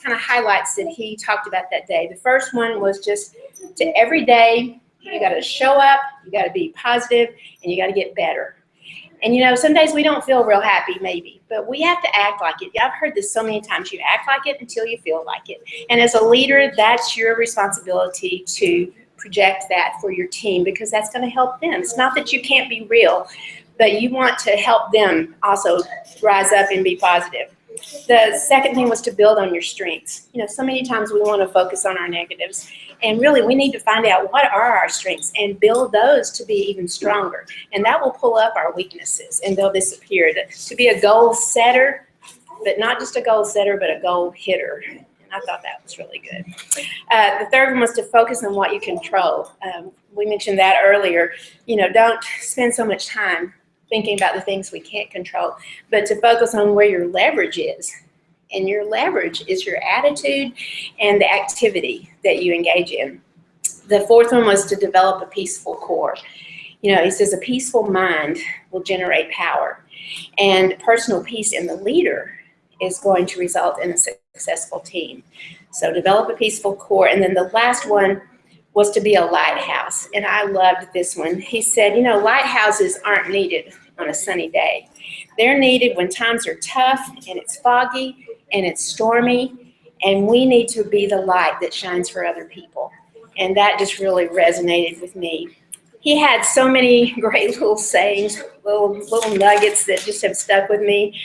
kind of highlights that he talked about that day. The first one was just to every day, you got to show up, you got to be positive, and you got to get better. And you know, some days we don't feel real happy, maybe, but we have to act like it. I've heard this so many times. You act like it until you feel like it. And as a leader, that's your responsibility to project that for your team because that's going to help them. It's not that you can't be real, but you want to help them also rise up and be positive. The second thing was to build on your strengths. You know, so many times we want to focus on our negatives. And really, we need to find out what are our strengths and build those to be even stronger. And that will pull up our weaknesses and they'll disappear. To be a goal setter, but not just a goal setter, but a goal hitter. And I thought that was really good. The third one was to focus on what you control. We mentioned that earlier. You know, don't spend so much time thinking about the things we can't control, but to focus on where your leverage is. And your leverage is your attitude and the activity that you engage in. The fourth one was to develop a peaceful core. You know, he says a peaceful mind will generate power. And personal peace in the leader is going to result in a successful team. So develop a peaceful core. And then the last one was to be a lighthouse. And I loved this one. He said, you know, lighthouses aren't needed on a sunny day. They're needed when times are tough and it's foggy and it's stormy, and we need to be the light that shines for other people. And that just really resonated with me. He had so many great little sayings, little nuggets that just have stuck with me.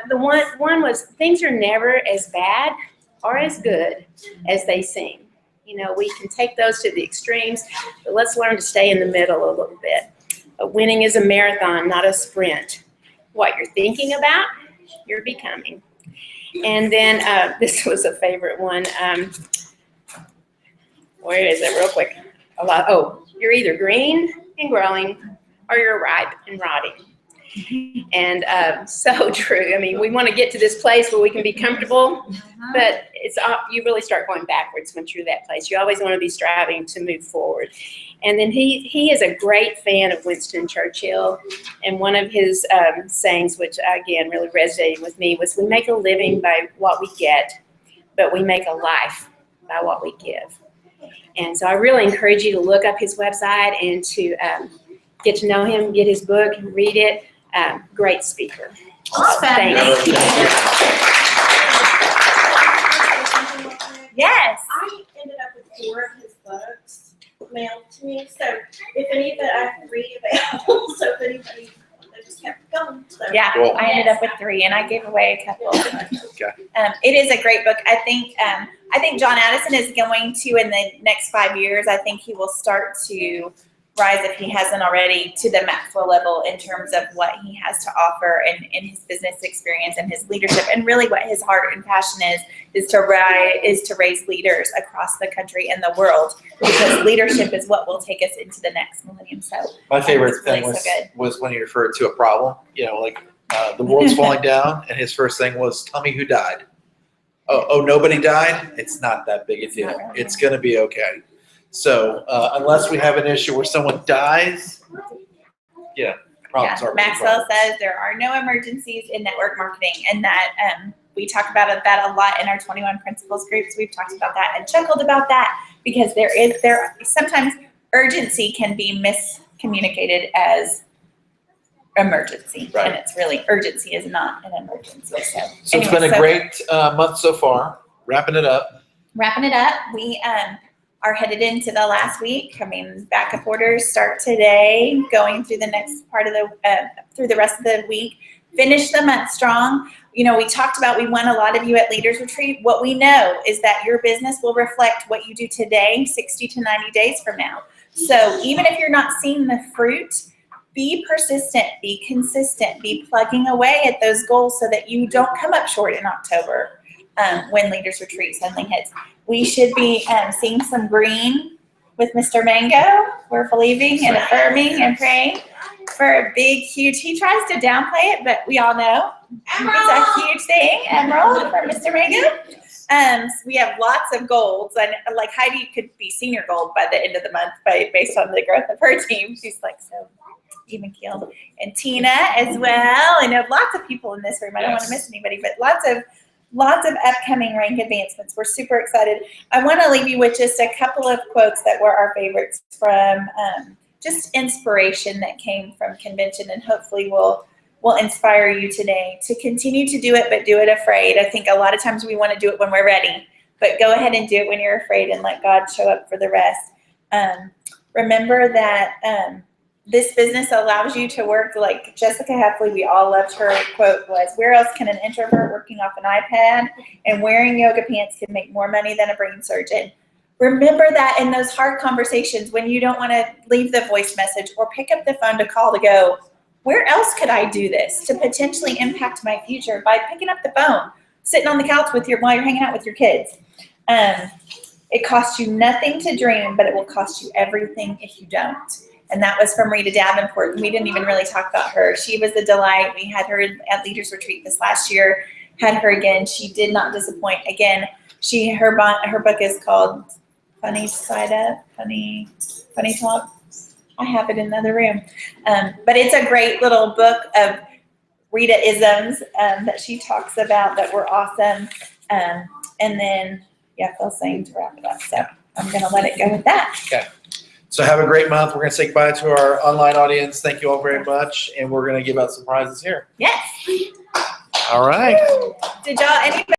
The one was, things are never as bad or as good as they seem. You know, we can take those to the extremes, but let's learn to stay in the middle a little bit. Winning is a marathon, not a sprint. What you're thinking about, you're becoming. And then this was a favorite one. Where is it real quick? You're either green and growing or you're ripe and rotting. And so true. I mean, we want to get to this place where we can be comfortable, but you really start going backwards once you're that place. You always want to be striving to move forward. And then he is a great fan of Winston Churchill. And one of his sayings, which again really resonated with me, was we make a living by what we get, but we make a life by what we give. And so I really encourage you to look up his website and to get to know him, get his book, read it. Great speaker. Well, Thanks. Yes. I ended up with 4 of his books mailed to me, so if any of it I have 3 available, so if anybody, they just kept going, so. Yeah, Cool. I ended up with 3 and I gave away a couple. Okay. It is a great book. I think John Addison is going to, in the next 5 years, I think he will start to rise, if he hasn't already, to the Maxwell level in terms of what he has to offer and in his business experience and his leadership, and really what his heart and passion is to raise leaders across the country and the world, because leadership is what will take us into the next millennium. So My favorite it's really thing so good. was when he referred to a problem, like the world's falling down, and his first thing was, tell me who died. Oh, nobody died? It's not that big a deal. Not really. It's going to be okay. So unless we have an issue where someone dies, problems are Maxwell says there are no emergencies in network marketing, and that we talk about that a lot in our 21 principles groups. We've talked about that and chuckled about that, because there sometimes urgency can be miscommunicated as emergency, Right. and it's really, urgency is not an emergency. So it's been a great month so far. Wrapping it up. Wrapping it up, we are headed into the last week. I mean, backup orders start today, going through the next part of through the rest of the week. Finish the month strong. We talked about, we want a lot of you at Leaders Retreat. What we know is that your business will reflect what you do today, 60 to 90 days from now. So even if you're not seeing the fruit, be persistent, be consistent, be plugging away at those goals so that you don't come up short in October when Leaders Retreat suddenly hits. We should be seeing some green with Mr. Mango. We're believing and affirming and praying for a big, huge, he tries to downplay it, but we all know it's a huge thing, Emerald for Mr. Mango. So we have lots of golds, and like Heidi could be senior gold by the end of the month based on the growth of her team. She's like so even keeled. And Tina as well. I know lots of people in this room. I don't want to miss anybody, but lots of upcoming rank advancements. We're super excited. I want to leave you with just a couple of quotes that were our favorites from just inspiration that came from convention, and hopefully will inspire you today to continue to do it, but do it afraid. I think a lot of times we want to do it when we're ready, but go ahead and do it when you're afraid and let God show up for the rest. Remember that this business allows you to work like Jessica Heffley. We all loved her quote was, where else can an introvert working off an iPad and wearing yoga pants can make more money than a brain surgeon? Remember that in those hard conversations when you don't want to leave the voice message or pick up the phone to call to go, where else could I do this to potentially impact my future by picking up the phone, sitting on the couch while you're hanging out with your kids. It costs you nothing to dream, but it will cost you everything if you don't. And that was from Rita Davenport. We didn't even really talk about her. She was a delight. We had her at Leaders Retreat this last year, had her again. She did not disappoint. Again, her book is called Funny Side Up, Funny Talk. I have it in another room. But it's a great little book of Rita-isms that she talks about that were awesome. And then, Phil's saying to wrap it up. So I'm going to let it go with that. Okay. So have a great month. We're going to say goodbye to our online audience. Thank you all very much. And we're going to give out some prizes here. Yes. All right. Did y'all, anybody?